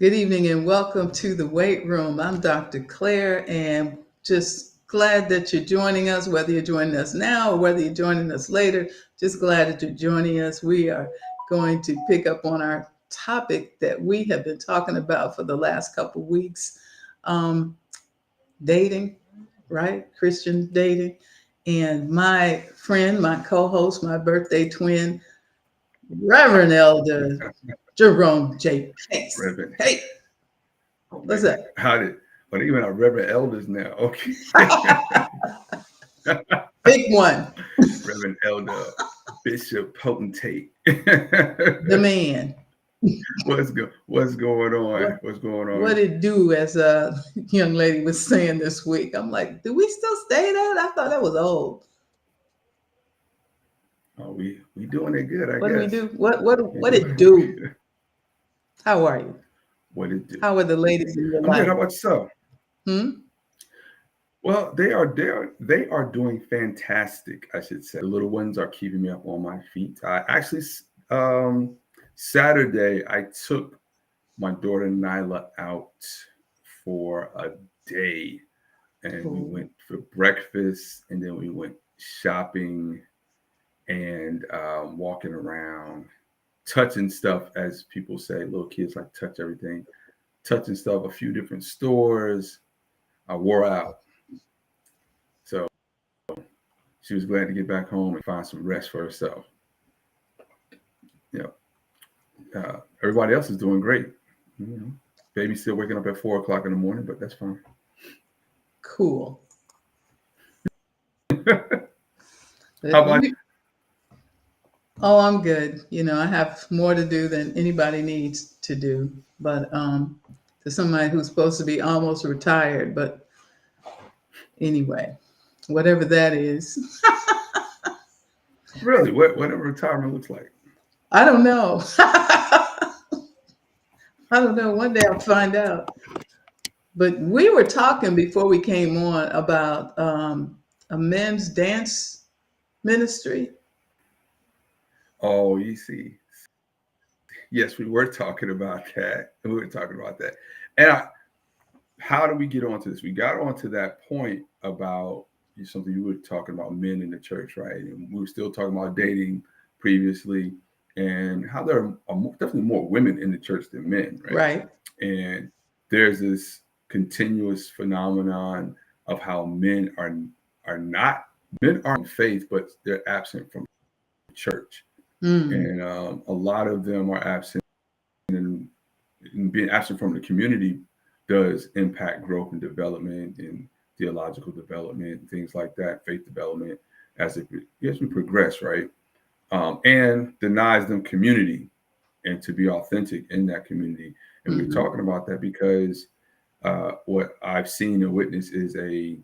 Good evening and welcome to the Weight Room. I'm Dr. Claire and just glad that you're joining us, whether you're joining us now or whether you're joining us later. Just glad that you're joining us. We are going to pick up on our topic that we have been talking about for the last couple of weeks, um, dating, right? Christian dating. And my friend, my co host, my birthday twin, Reverend Elder Jerome J. Case. Reverend. Hey, Oh what's man, up? how did? But even our Reverend elders now. Okay, Pick one. Reverend Elder Bishop Potentate. The man. What's going on? What What's going what on? it do, as a young lady was saying this week. I'm like, do we still stay that? I thought that was old. Oh, we doing it good, I What do we guess. do? What it We do? How are you? what it do? How are the ladies in your I'm good. life? How about yourself? Hmm? Well, they are doing fantastic, I should say. The little ones are keeping me up on my feet. I actually um Saturday I took my daughter Nyla out for a day, and we Cool. went for breakfast, and then we went shopping and walking around, touching stuff, as people say. Little kids like touch everything, touching stuff. A few different stores. I wore out, so she was glad to get back home and find some rest for herself. You Everybody else is doing great. You know, baby's still waking up at 4 o'clock in the morning, but that's fine. Cool. How But about oh, I'm good. I have more to do than anybody needs to do. But to somebody who's supposed to be almost retired, but anyway, whatever that is. really whatever retirement looks like? I don't know. I don't know. One day I'll find out. But we were talking before we came on about a men's dance ministry. Oh, you see, yes, we were talking about that. We were talking about that. And how do we get onto this? We got onto that point about something you were talking about, men in the church, right? And we were still talking about dating previously, and how there are definitely more women in the church than men, right? Right. And there's this continuous phenomenon of how are not men are in faith, but they're absent from church, Mm. and a lot of them are absent, and being absent from the community does impact growth and development and theological development and things like that, faith development as we progress, right? And denies them community and to be authentic in that community. And we're Hmm. talking about that because what I've seen and witnessed is a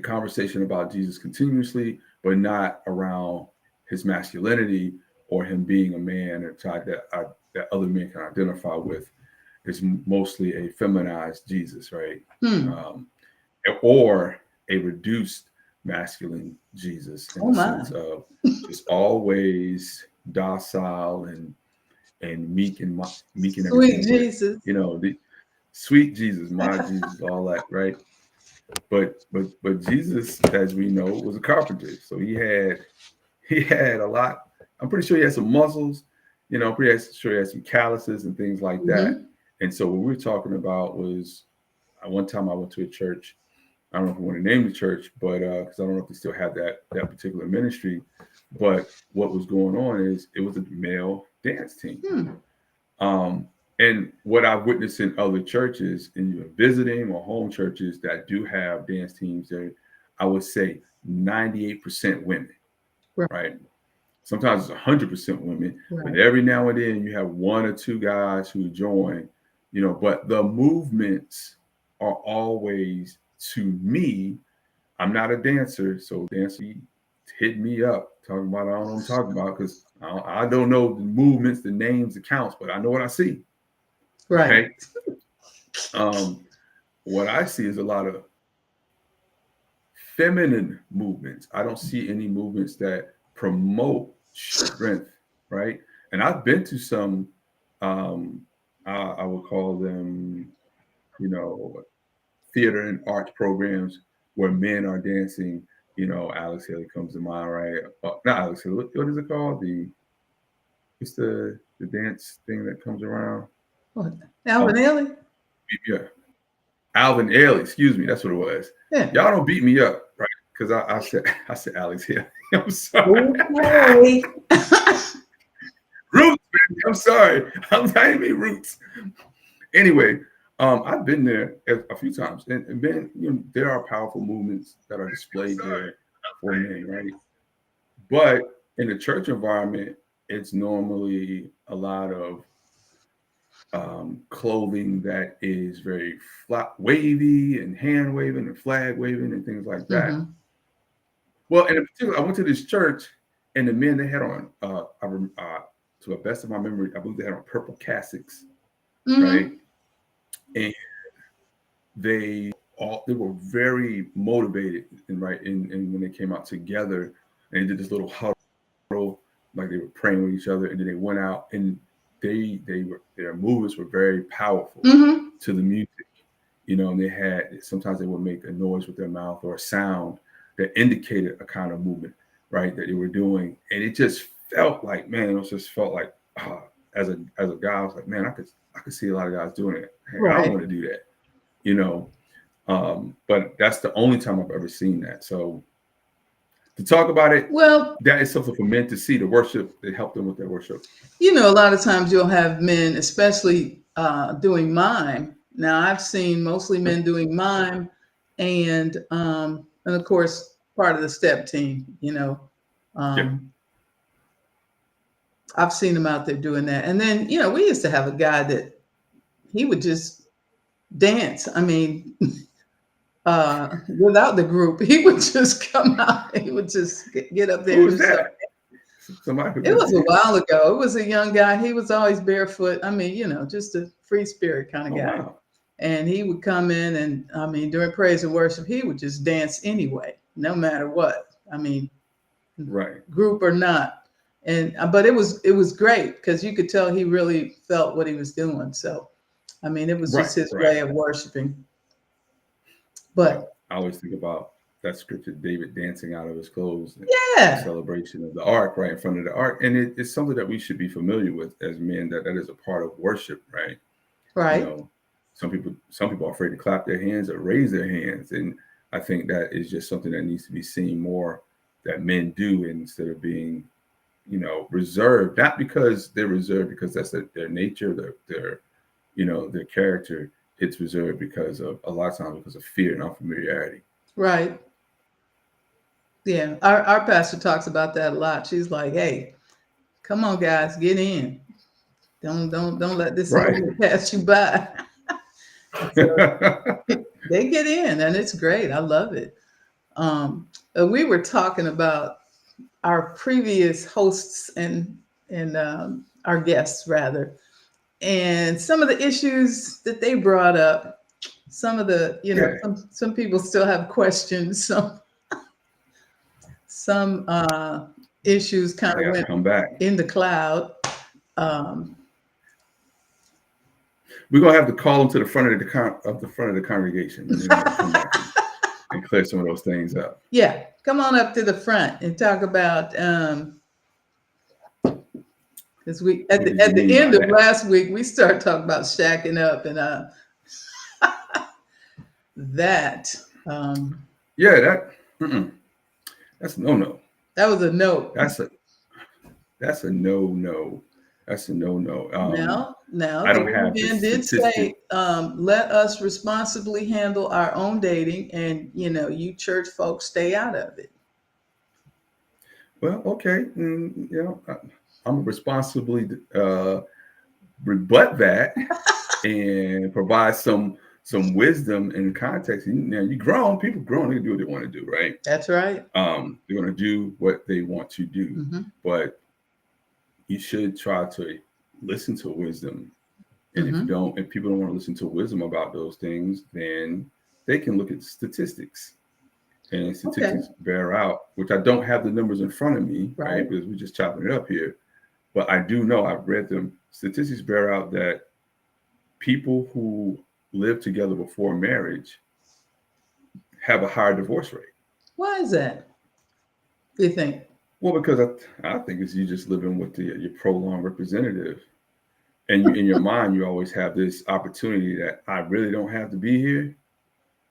conversation about Jesus continuously, but not around his masculinity or him being a man or type that other men can identify with. It's mostly a feminized Jesus, right? Hmm. Um, or a reduced masculine Jesus in Oh the my. sense of just always docile and meek and Sweet everything. But Jesus. the sweet Jesus, my Jesus, all that, right? But Jesus, as we know, was a carpenter, so he had a lot. I'm pretty sure he had some muscles. I'm pretty sure he had some calluses and things like that. Hmm. And so what we were talking about was one time I went to a church. I don't know if we want to name the church, but because I don't know if they still have that particular ministry. But what was going on is it was a male dance team. Hmm. Um, and what I've witnessed in other churches, in visiting or home churches that do have dance teams, I would say 98% women, Right. right? Sometimes it's 100% women, but Right. every now and then you have one or two guys who join, but the movements are always, to me, I'm not a dancer, so dancer hit me up talking about I don't know what I'm talking about because I don't know the movements, the names, the counts, but I know what I see, Right. right? Um, what I see is a lot of feminine movements. I don't see any movements that promote strength, right? And I've been to some um, I would call them, you know, theater and arts programs where men are dancing. You know, Alex Haley comes to mind, right? Not Alex Haley. What is it called? It's the dance thing that comes around. What? Alvin Oh, Ailey? yeah, Alvin Ailey. Excuse me, that's what it was. Yeah. Y'all don't beat me up, right? Because I said I said Alex Haley. I'm sorry. Okay. Roots, baby. I'm sorry. I'm not even Roots. Anyway, I've been there a few times, and man, you know, there are powerful movements that are displayed there for men, right? But in the church environment, it's normally a lot of clothing that is very flat, wavy, and hand waving, and flag waving, and things like that. Hmm. Well, in particular, I went to this church, and the men they had on, to the best of my memory, I believe they had on purple cassocks, right? Hmm. And they were very motivated and right and when they came out together and they did this little huddle, like they were praying with each other, and then they went out and they were their movements were very powerful Hmm. to the music, you know, and they had sometimes they would make a noise with their mouth or a sound that indicated a kind of movement, right, that they were doing. And it just felt like, man, it was just felt like as a guy, I was like, man, I could see a lot of guys doing it. Hey, I Right. want to do that, you know. But that's the only time I've ever seen that. So to talk about it, Well, that is something for men to see, the worship, they help them with their worship. a lot of times you'll have men, especially doing mime. Now, I've seen mostly men doing mime, and of course part of the step team. Yeah. Um, I've seen them out there doing that. And then we used to have a guy that he would just dance. I mean, without the group, he would just come out. He would just get up there Who and was just start. that? Somebody who It just was a danced. while ago. It was a young guy. He was always barefoot. I mean, just a free spirit kind of Oh, guy. wow. And he would come in, and I mean, during praise and worship, he would just dance anyway, no matter what. I mean, Right. group or not. And but it was great because you could tell he really felt what he was doing. So I mean, it was Right. just his Right. way of worshiping. Yeah. But I always think about that scripture, David dancing out of his clothes, the yeah, celebration of the ark right in front of the ark. And it's something that we should be familiar with as men, that is a part of worship, right? You right, know, some people are afraid to clap their hands or raise their hands, and I think that is just something that needs to be seen more, that men do, instead of being, you know, reserved, not because they're reserved because that's their nature, their character. It's reserved because of, a lot of times, because of fear and unfamiliarity. right. Yeah, our pastor talks about that a lot. She's like, "Hey, come on, guys, get in. Don't let this Right. moment pass you by." So they get in, and it's great. I love it. We were talking about our previous hosts and our guests rather, and some of the issues that they brought up. Some of the, Yeah, some people still have questions. Some issues kind they of got to went come back. in the cloud. Um, We're gonna have to call them to the front of the congregation, and they're gonna have to come back and clear some of those things up. yeah, come on up to the front and talk about because we at What the did you at the mean end by of that? last week we started talking about shacking up and that Yeah, that's no no. that was a note. That's a That's a no no. That's a no no. Now I the don't young have the man did statistic. say, let us responsibly handle our own dating, and you church folks stay out of it. Well, okay, you know, I'm responsibly rebut that and provide some wisdom and context. Now, you grown people, grown, they can do what they want to do, right? That's right. They're going to do what they want to do, Hmm. but you should try to listen to wisdom. And Hmm. if people don't want to listen to wisdom about those things, then they can look at statistics. And Okay. statistics bear out, which I don't have the numbers in front of me, right? Right. Because we're just chopping it up here. But I do know, I've read them. Statistics bear out that people who live together before marriage have a higher divorce rate. Why is that, do you think? Well, because I think it's you just living with your prolonged representative, and you, in your mind, you always have this opportunity that I really don't have to be here,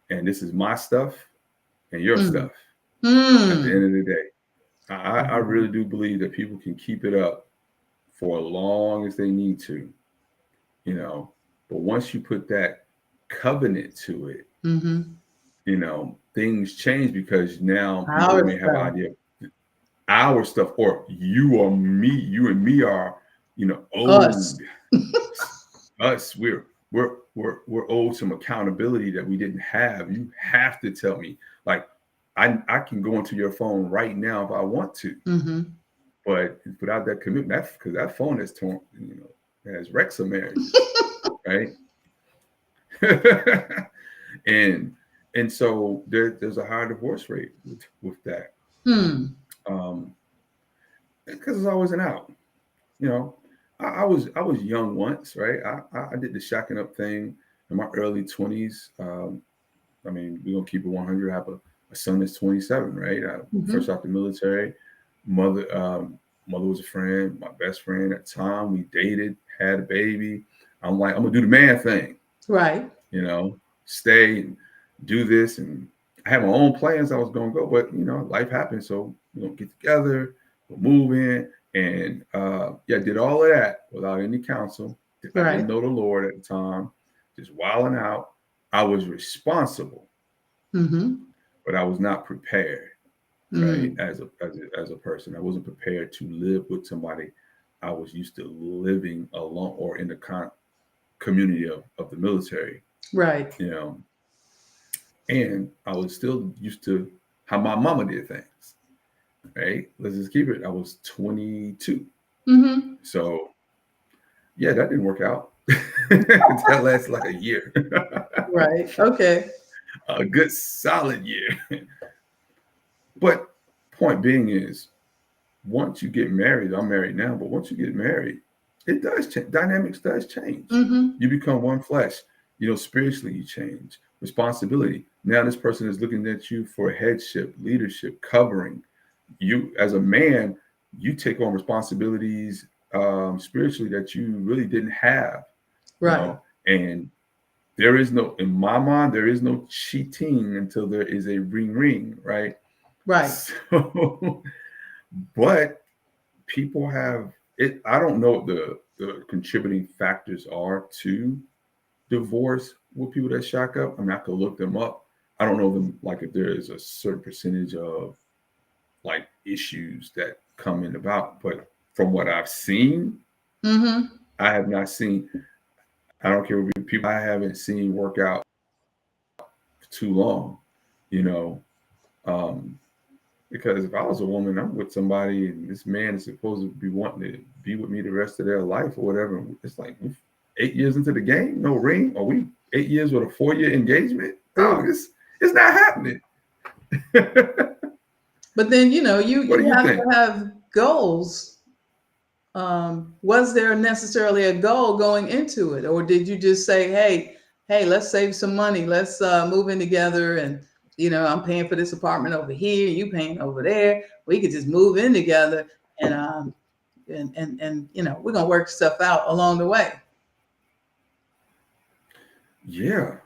and this is my stuff and your Mm. stuff. At the end Mm. of the day, I really do believe that people can keep it up for as long as they need to, you know. But once you put that covenant to it, Mm-hmm. things change because now people Our may have an stuff. idea of our stuff, or you and me are, Us. owed us. We're owed some accountability that we didn't have. You have to tell me, like, I can go into your phone right now if I want to, Mm-hmm. but without that commitment, because that phone is torn, has wrecks of marriages, right? and and so there's a higher divorce rate with that, Hmm. um, because it's always an out. You know, I was young once, right? I did the shacking up thing in my early 20s. I mean, we're gonna keep it 100. I have a son that's 27, right? Fresh Mm-hmm. out the military. Mother was a friend, my best friend at the time. We dated, had a baby. I'm like, I'm gonna do the man thing, Right. stay and do this. And I had my own plans I was gonna go, but life happened. So we're gonna get together, we'll move in. And yeah, did all of that without any counsel. I didn't Right. know the Lord at the time, just wilding out. I was responsible, Mm-hmm. but I was not prepared, right? Mm. As a person, I wasn't prepared to live with somebody I was used to living alone or in the community of the military, Right. you know. And I was still used to how my mama did things, right? Let's just keep it. I was 22, Mm-hmm. so yeah, that didn't work out. That lasted like a year, Right. Okay. a good solid year. But point being is, once you get married, I'm married now, but once you get married, it does change. Dynamics does change. Mm-hmm. You become one flesh. Spiritually, you change. Responsibility. Now, this person is looking at you for headship, leadership, covering. You, as a man, you take on responsibilities spiritually that you really didn't have, Right. and there is no, in my mind, there is no cheating until there is a ring, right? Right. So, but people have it. I don't know what the contributing factors are to divorce with people that shack up. I mean, I could look them up. I don't know them, like, if there is a certain percentage of like issues that come in about, but from what I've seen, Mm-hmm. I have not seen. I don't care what people I haven't seen work out for too long, you know. Um, Because if I was a woman, I'm with somebody, and this man is supposed to be wanting to be with me the rest of their life or whatever. It's like, we 8 years into the game, no ring. Are we 8 years with a 4-year engagement? No, Ooh. it's not happening. But then What do you you have think? to have goals. Was there necessarily a goal going into it, or did you just say, hey, let's save some money, let's move in together, and I'm paying for this apartment over here, you paying over there, we could just move in together, and we're gonna work stuff out along the way. Yeah,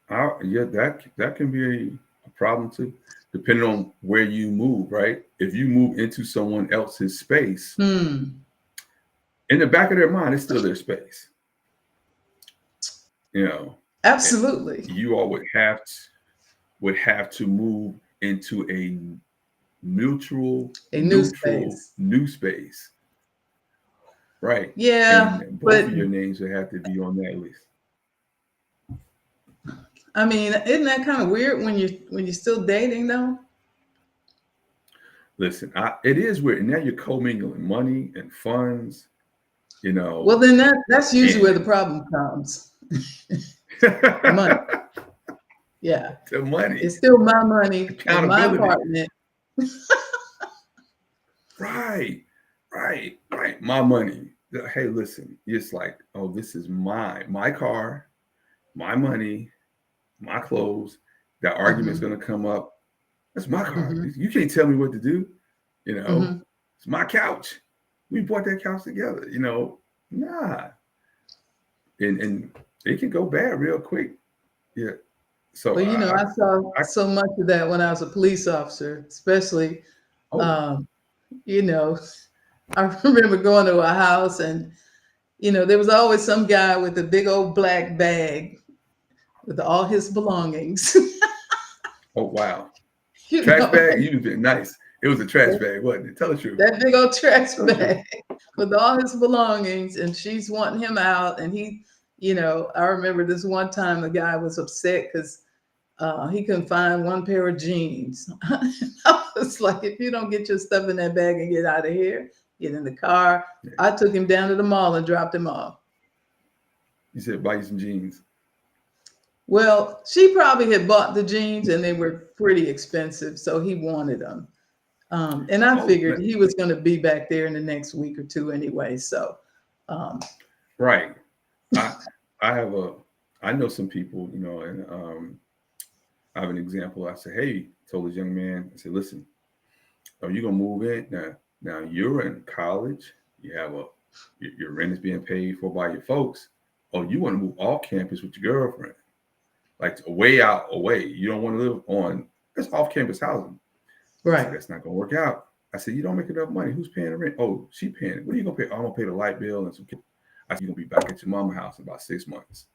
yeah, that can be a problem too, depending on where you move. Right? If you move into someone else's space, Hmm. in the back of their mind, it's still their space. You know, and Absolutely. you all would have to move into a mutual A new neutral space. new space, right? Yeah, And both but of your names would have to be on that list. I mean, isn't that kind of weird when you're still dating though? Listen, it is weird. Now you're commingling money and funds, you Well, know, then that's usually where the and problem comes. The money. the Yeah. money, It's still my money in my accountability. apartment. Right, right, right. My money. Hey, listen, it's like, oh, this is my car, my money, my clothes. That argument's Hmm. going to come up. That's my car. Hmm. You can't tell me what to do. You know, Hmm. it's my couch. We bought that couch together. Nah. And it can go bad real quick. Yeah. So Well, I saw I so much of that when I was a police officer, especially, oh um, you know, I remember going to a house and, there was always some guy with a big old black bag with all his belongings. oh wow. you Trash know, bag. You've been nice. It was a trash bag, wasn't it? Tell the truth. that big old trash Tell the truth. bag with all his belongings, and she's wanting him out. And I remember this one time the guy was upset because he couldn't find one pair of jeans. I was like, if you don't get your stuff in that bag and get out of here, get in the car. Yeah. I took him down to the mall and dropped him off. You said buy you some jeans. Well, she probably had bought the jeans and they were pretty expensive, so he wanted them. And I Oh, figured he was going to be back there in the next week or two anyway. So, um, right. I I have a I know some people, and I have an example. I said, hey, told this young man, I said, listen, are you gonna move in now? Now you're in college. You have your rent is being paid for by your folks. Oh, you want to move off campus with your girlfriend, like way out away. You don't want to live on this off campus housing. I said, right. that's not gonna work out. I said, you don't make enough money. Who's paying the rent? Oh, she paying it. What are you gonna pay? I'm gonna pay the light bill and some. I said, you're gonna be back at your mama house in about 6 months.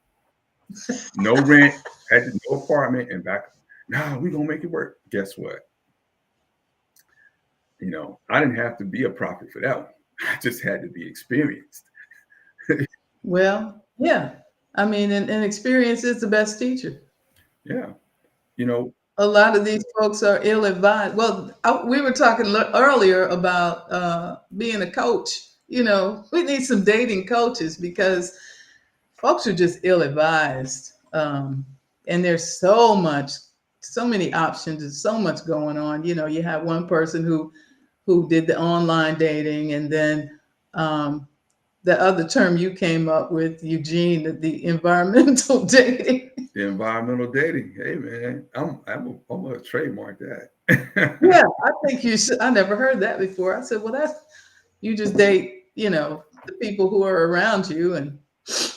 No rent, had no apartment, and back. Nah, we gonna make it work. Guess what? I didn't have to be a prophet for that one. I just had to be experienced. Well, yeah. I mean, and experience is the best teacher. Yeah. You know, A lot of these folks are ill advised. Well, we were talking earlier about being a coach. We need some dating coaches because folks are just ill advised. And there's so many options and so much going on. You have one person who did the online dating, and then the other term you came up with, Eugene, the environmental dating. the environmental dating. Hey man, I'm gonna trademark that. Yeah, I think you should. I never heard that before. I said, well, that's you just date, the people who are around you, and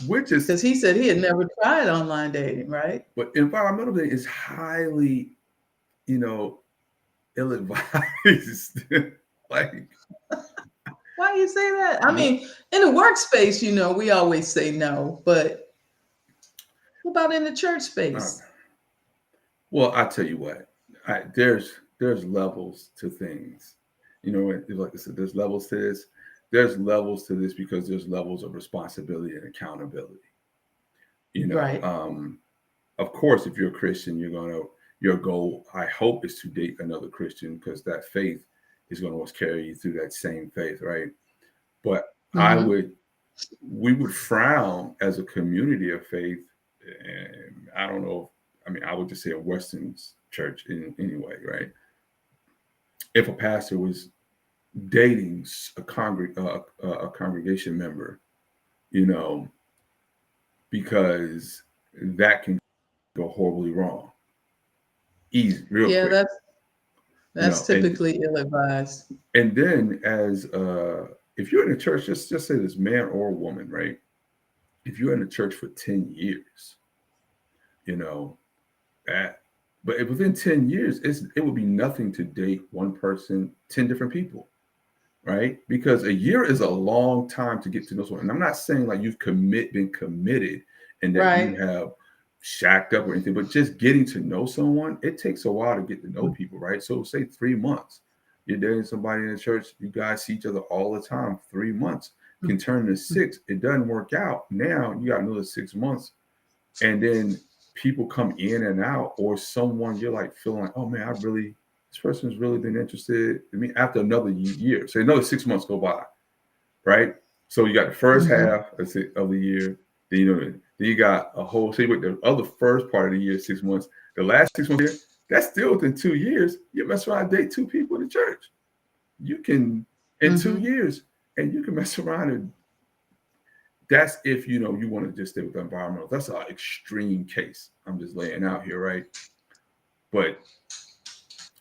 Which is, because he said he had never tried online dating, right? but environmental dating is highly, you know, ill-advised. Like, Why do you say that? I what? mean, in the workspace, we always say no, but what about in the church Uh, space? well, I tell you what, there's levels to things. Like I said, there's levels to this. There's levels to this because there's levels of responsibility and accountability. You know, Right. um, of course, if you're a Christian, your goal, I hope, is to date another Christian because that faith is going to carry you through that same faith, right? But Hmm. we would frown as a community of faith, and I don't know. I mean, I would just say a Western church in anyway, right? If a pastor was dating a congregation member, you know, because that can go horribly wrong, easy, real Yeah, quick, that's and typically ill advised. then as if you're in a church, just say this man or woman, right? If you're in a church for 10 years, you know, that but within 10 years, it would be nothing to date one person, 10 different people, right? Because a year is a long time to get to know someone. And I'm not saying like been committed and that you Right. have shacked up or anything, but just getting to know someone, it takes a while to get to know people, right? So say 3 months. You're dating somebody in the church, you guys see each other all the time. 3 months can turn to six. It doesn't work out. Now you got another 6 months. And then people come in and out, or someone you're like feeling like, oh man, this person's really been interested in me after another year. So another 6 months go by, right? So you got the first Hmm. half of the year, then you got a whole. So with the other first part of the year, 6 months, the last 6 months here, that's still within 2 years. You mess around and date two people in the church. You can in two Hmm. years, and you can mess around and that's if you know you want to just stay with the environmental. That's an extreme case I'm just laying out here, right? But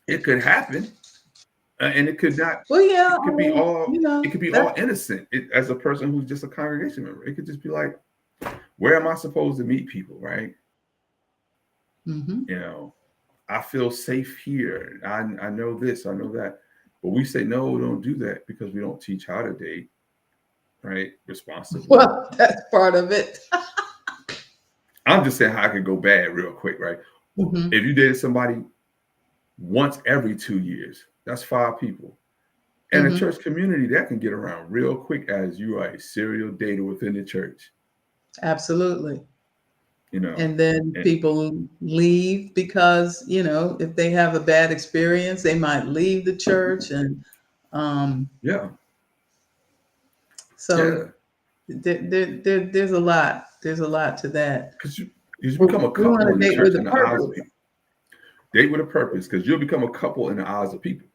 it could happen, and it could not. Well, yeah, It I could be mean, all. you know, It could be all that. innocent. As a person who's just a congregation member, it could just be like, where am I supposed to meet people, right? Hmm. You know, I feel safe here. I know this, I know that. But we say, no, don't do that because we don't teach how to date, right? Responsibly. Well, that's part of it. I'm just saying how I could go bad real quick, right? Hmm. If you dated somebody once every 2 years, that's 5 people. And a Hmm. church community, that can get around real quick as you are a serial dater within the church, Absolutely. you know. And then And people leave because, if they have a bad experience, they might leave the church. And um, yeah, so yeah. there's a lot. There's a lot to that. Because you But become a we want couple in to the date with church a in the eyes of purpose. people. Date with a purpose, because you'll become a couple in the eyes of people.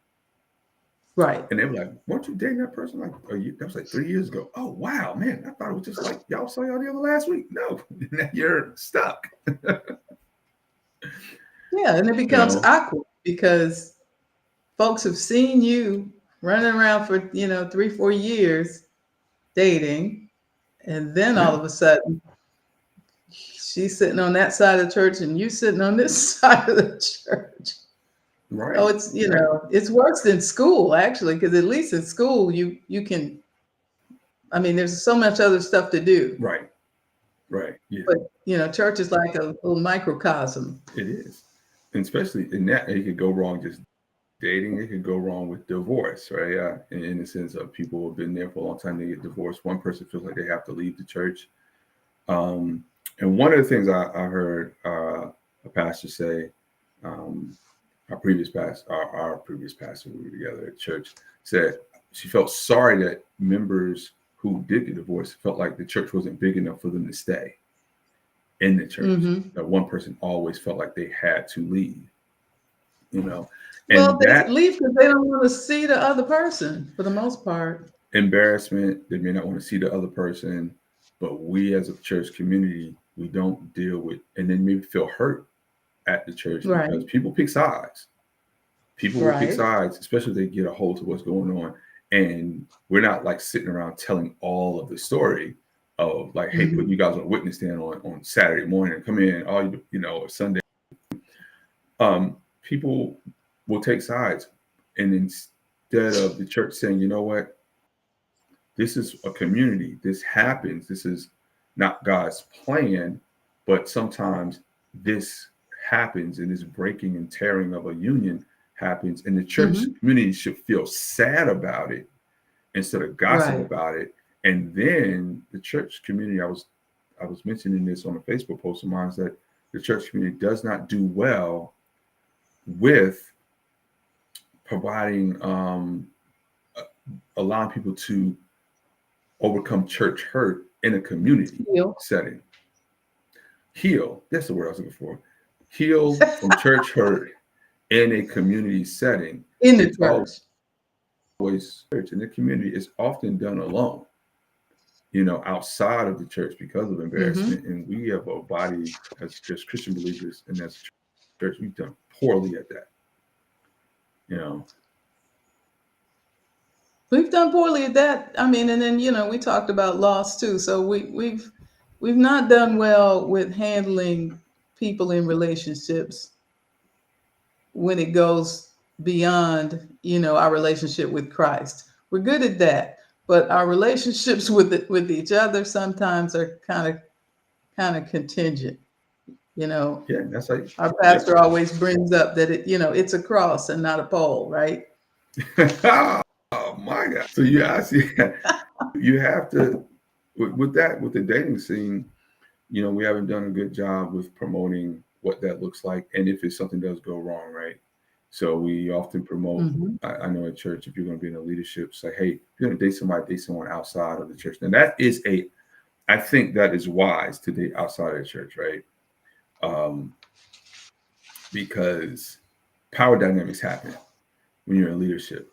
Right. And they were like, weren't you dating that person like a year? That was like 3 years ago. Oh, wow, man. I thought it was just like y'all saw y'all the other last week. No, now you're stuck. Yeah. And it You becomes know? awkward because folks have seen you running around for, 3, 4 years dating. And then all Yeah, of a sudden, she's sitting on that side of the church and you sitting on this side of the church. Oh, right, it's right, it's worse than school actually, because at least in school you can. I mean, there's so much other stuff to do, right, right. Yeah, but church is like a little microcosm. it is. And especially in that, it could go wrong just dating. It could go wrong with divorce, right? In the sense of people who have been there for a long time, they get divorced. One person feels like they have to leave the church. Um, and one of the things I heard a pastor say, um, our previous pastor, we were together at church, said she felt sorry that members who did get divorced felt like the church wasn't big enough for them to stay in the church. Hmm. That one person always felt like they had to leave, you know, Well, and they that leave because they don't want to see the other person for the most part. embarrassment, they may not want to see the other person, but we as a church community, we don't deal with, and then maybe feel hurt at the church Right. because people pick sides. People will pick Right. sides, especially if they get a hold of what's going on. And we're not like sitting around telling all of the story of like, hey, putting Hmm. you guys on a witness stand on Saturday morning, come in, all or Sunday. People will take sides. And instead of the church saying, you know what, this is a community, this happens, this is not God's plan, but sometimes this happens, and this breaking and tearing of a union happens, and the church Hmm. community should feel sad about it instead of gossip Right. about it. And then the church community, I was mentioning this on a Facebook post of mine, is that the church community does not do well with providing allowing people to overcome church hurt in a community Heal. setting. Heal, that's the word I was looking for. Heal from church hurt in a community setting. In the It's church. always church in the community is often done alone, outside of the church because of Hmm. embarrassment. And we have a body as just Christian believers, and as church, we've done poorly at that. You know, We've done poorly at that. I mean, and then we talked about loss too. So we've not done well with handling people in relationships when it goes beyond our relationship with Christ. We're good at that, but our relationships with each other sometimes are kind of contingent. You know, yeah, that's like, our yeah. pastor always brings up that it's a cross and not a pole, right? Oh my God! So you actually you have to with the dating scene. We haven't done a good job with promoting what that looks like, and if it's something does go wrong, right? So we often promote. Hmm. I know at church, if you're going to be in a leadership, say, hey, if you're going to date somebody, date someone outside of the church. And that is I think that is wise to date outside of the church, right? Um, because power dynamics happen when you're in leadership,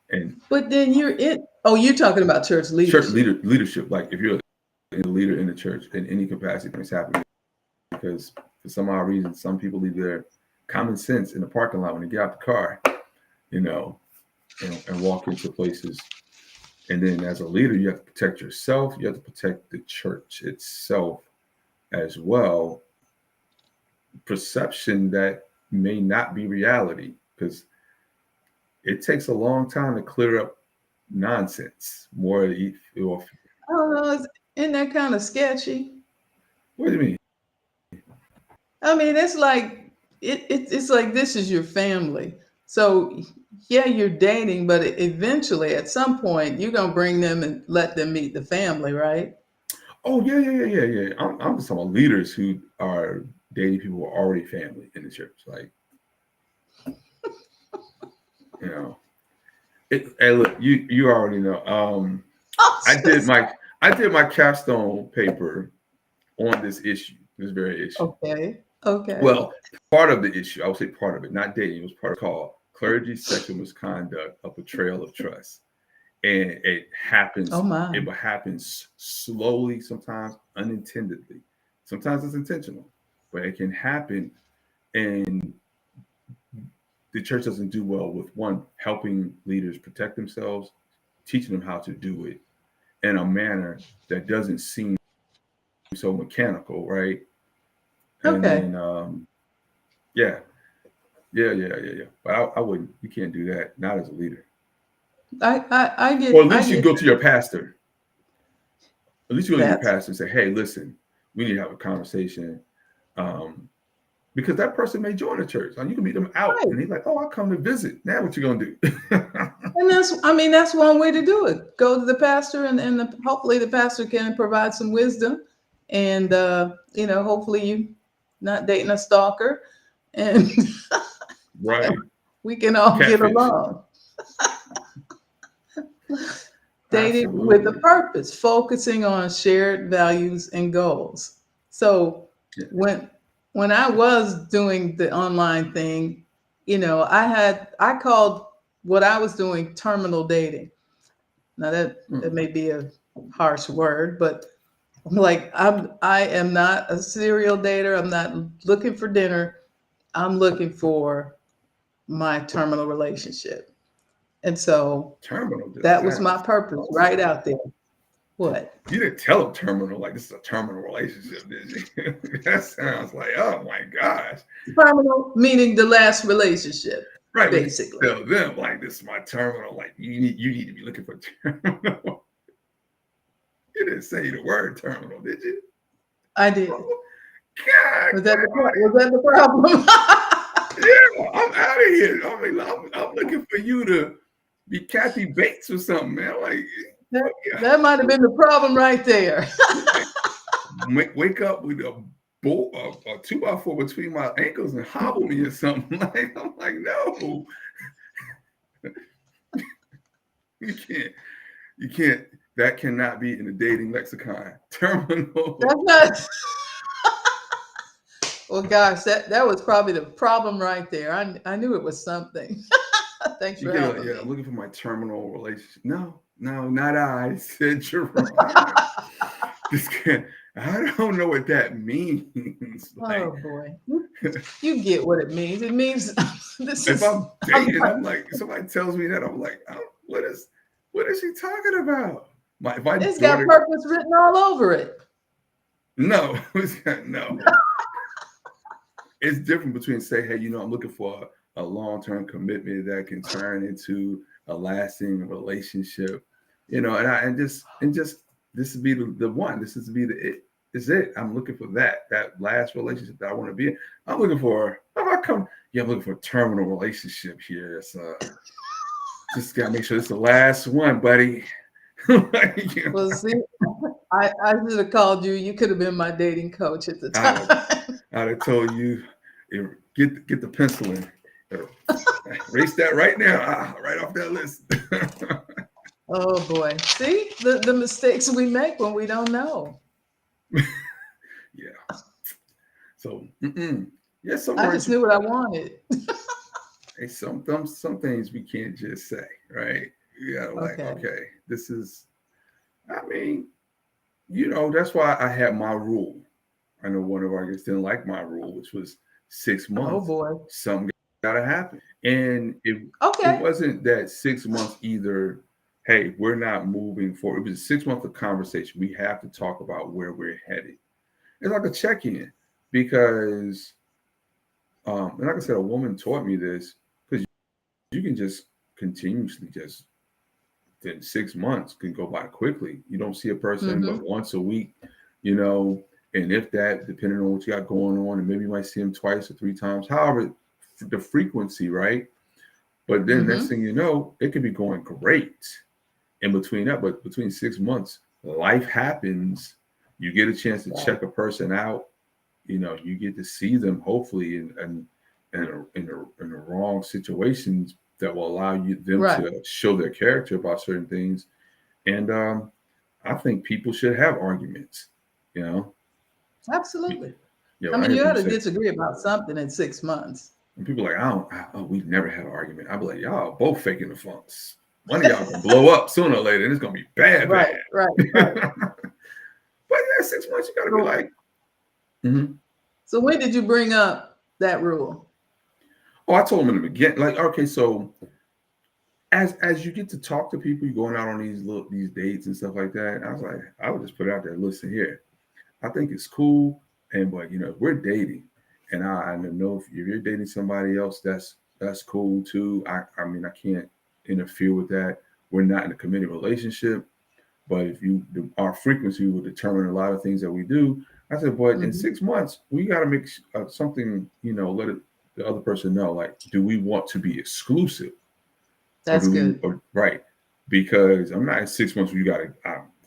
and But then you're it. Oh, you're talking about church church leadership. leadership. Like if you're a leader in the church in any capacity things happen, because for some odd reason, some people leave their common sense in the parking lot when they get out the car, you know, and walk into places. And then as a leader, you have to protect yourself. You have to protect the church itself as well. Perception that may not be reality, because it takes a long time to clear up nonsense. More, or, I don't know. Isn't that kind of sketchy? what do you mean? I mean, it's like it's like this is your family. So yeah, you're dating, but eventually, at some point, you're gonna bring them and let them meet the family, right? Oh yeah. I'm just talking about leaders who are dating people who are already family in the church. Like, you know, hey, look, you already know. Oh, I did my I did my capstone paper on this issue, this very issue. okay, okay, Well, part of the issue, I would say part of it, not dating, it was part of called clergy sexual misconduct, a betrayal of trust. And oh it my, will happen slowly, sometimes unintendedly. Sometimes it's intentional, but it can happen. And the church doesn't do well with one, helping leaders protect themselves, teaching them how to do it in a manner that doesn't seem so mechanical, right? And okay. then, yeah, yeah. But I wouldn't. You can't do that. Not as a leader. Or at I least you get go to your pastor. At least you go to your that. pastor and say, "Hey, listen, we need to have a conversation." Um, because that person may join the church, and you can meet them out, Right. and he's like, "Oh, I'll come to visit." Now, what you gonna do? And I mean, that's one way to do it. Go to the pastor, and hopefully the pastor can provide some wisdom, and hopefully you not dating a stalker, and Right? we can all get Catfish. along. Dating with a Absolutely. purpose, focusing on shared values and goals. So Yeah. when when I was doing the online thing, I called what I was doing terminal dating. Now that Hmm. may be a harsh word, but I am not a serial dater. I'm not looking for dinner. I'm looking for my terminal relationship. And so Terminal just that was my sounds purpose right awful. out there. What? You didn't tell them terminal like this is a terminal relationship, did you? That sounds like, oh my gosh. Terminal meaning the last relationship, Right, but you basically. tell them like this is my terminal. Like you need to be looking for terminal. You didn't say the word terminal, did you? I did. Oh, God, Was that the problem? yeah, I'm out of here. I mean, I'm looking for you to be Kathy Bates or something, man. Like, that, yeah, that might have been the problem right there. like wake up with a 2x4 between my ankles and hobble me or something. Like, I'm like, no, you can't. You can't. That cannot be in the dating lexicon. Terminal. That's not. Well, gosh, that was probably the problem right there. I knew it was something. Thanks You for get helping yeah. I'm me. looking for my terminal relationship. No, not I. Said Jerome. This can't. I don't know what that means. Like, Oh boy, you get what it means. It means this if is. I'm I'm dating, not, I'm like, somebody tells me that, I'm like, what is she talking about? If my it's got daughter, purpose written all over it. no, no. It's different between say, hey, I'm looking for a long-term commitment that can turn into a lasting relationship, and just this would be the one. This is to be the it. Is it? I'm looking for that last relationship that I want to be in. I'm looking for. If I come, yeah, I'm looking for a terminal relationship here. So just gotta make sure it's the last one, buddy. Like, Well, see, I should have called you. You could have been my dating coach at the I'd have, time. I'd have told you, get the pencil in. Erase that right now, right off that list. Oh boy, see the mistakes we make when we don't know. Yeah. So, yeah, some I words, just knew what I wanted. hey, some things we can't just say, right? You gotta like, Okay. okay, this is. I mean, That's why I had my rule. I know one of our guests didn't like my rule, which was six Oh months. boy. Something got to happen. And it Okay. wasn't that 6 months either, hey, we're not moving forward. It was 6 months of conversation. We have to talk about where we're headed. It's like a check in because, and like I said, a woman taught me this because you can just continuously just, then 6 months can go by quickly. You don't see a person Mm-hmm. but once a week, you know, and if that, depending on what you got going on, and maybe you might see them twice or three times, however, the frequency, right? But then next Mm-hmm. thing you know, it could be going great in between that. But between 6 months, life happens. You get a chance to Right. check a person out. You get to see them hopefully in the wrong situations that will allow them Right. to show their character about certain things. And I think people should have arguments. You know, Absolutely. I I mean, hear you ought people to say, disagree about something in 6 months. and people like, we've never had an argument. I'll be like, y'all both faking the funks. One of y'all gonna blow up sooner or later, and it's gonna be bad, Right. bad. Right. Right. But yeah, 6 months, you gotta be So, like, mhm. so when did you bring up that rule? Oh, I told him in the beginning, like, okay, so as you get to talk to people, you're going out on these dates and stuff like that. I was like, I would just put it out there. Listen here, I think it's cool, and but if we're dating, and I know if you're dating somebody else, that's cool too. I mean, I can't interfere with that. We're not in a committed relationship, but if our frequency will determine a lot of things that we do. I said, but in Mm-hmm. 6 months, we got to make something, the other person know. Like, do we want to be exclusive? Or That's do we, good. or right? Because I'm not in 6 months where you got to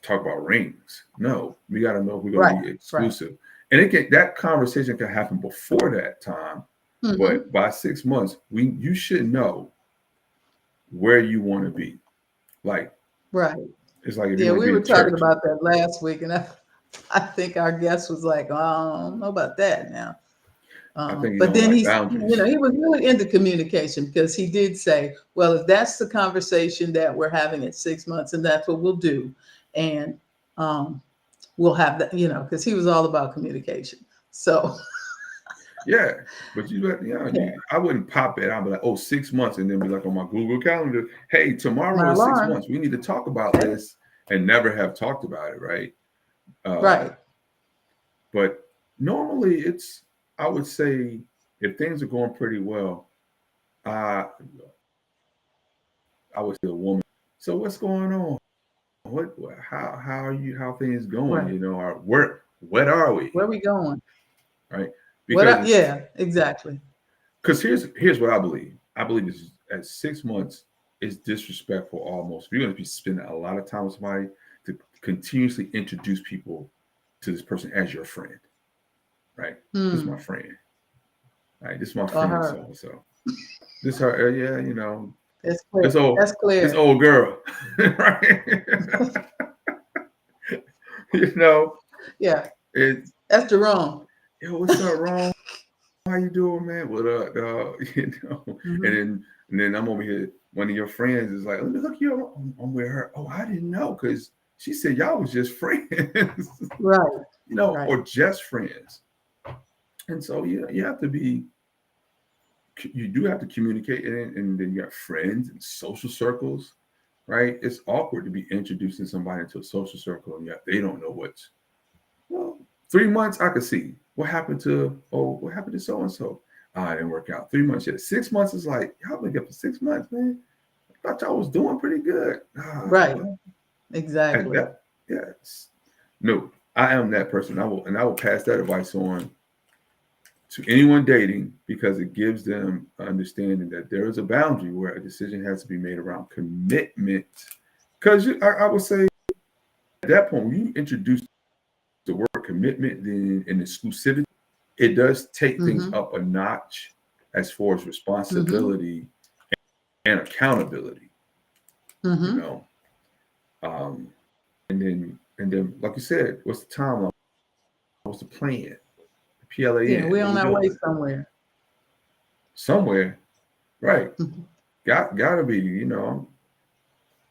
talk about rings. No, we got to know if we're going Right. to be Right. exclusive. And that conversation can happen before that time, Mm-hmm. but by 6 months, you should know where you want to be. Like, Right. it's like if you Yeah, want to we be were in talking church. about that last week, and I think our guest was like, "Oh, I don't know about that now." I think you But don't then like boundaries. he was really into communication because he did say, well, if that's the conversation that we're having at 6 months, and that's what we'll do, and um, we'll have that, because he was all about communication. So, Yeah, but yeah, I wouldn't pop it. I'd be like, oh, 6 months, and then be like on my Google Calendar, hey, tomorrow my is six alarm. months. We need to talk about Hey, this, and never have talked about it, right? right. But normally, I would say, if things are going pretty well, uh, I would say a woman. So what's going on? How are you? How things going? Right. Or what are we? Where we going? Right? What? Because Yeah, exactly. here's what I believe. I believe is at 6 months is disrespectful almost. If you're going to be spending a lot of time with somebody to continuously introduce people to this person as your friend, right? This is my Hmm. friend. Right? This is my Or friend so her. and so. This her, yeah, That's clear. this old That's this clear. old girl, right? you know, Yeah, it. that's Jerome. Yo, what's up, Ron? How you doing, man? What up, dog? Hmm. And then I'm over here. One of your friends is like, "Let me look you up. I'm with her." Oh, I didn't know because she said y'all was just friends, Right. Right. or just friends. And so, you have to be. You do have to communicate, and then you got friends and social circles, right? It's awkward to be introducing somebody into a social circle, and yet they don't know what's. Well, 3 months I could see what happened to so and so. Ah, it didn't work out. 3 months, yeah. 6 months is like y'all been together for 6 months, man. I thought y'all was doing pretty good. Right. Well, and Exactly. that, yes, no, I am that person. I will pass that advice on to anyone dating because it gives them an understanding that there is a boundary where a decision has to be made around commitment. Because I would say at that point, when you introduce the word commitment then and exclusivity, it does take things Hmm. up a notch as far as Hmm. responsibility and accountability. You Hmm. know, um, and then like you said, what's the timeline? What's the plan? The Yeah, PLAN? we're What on we our way doing? somewhere. Somewhere, right? Mhm. Gotta be,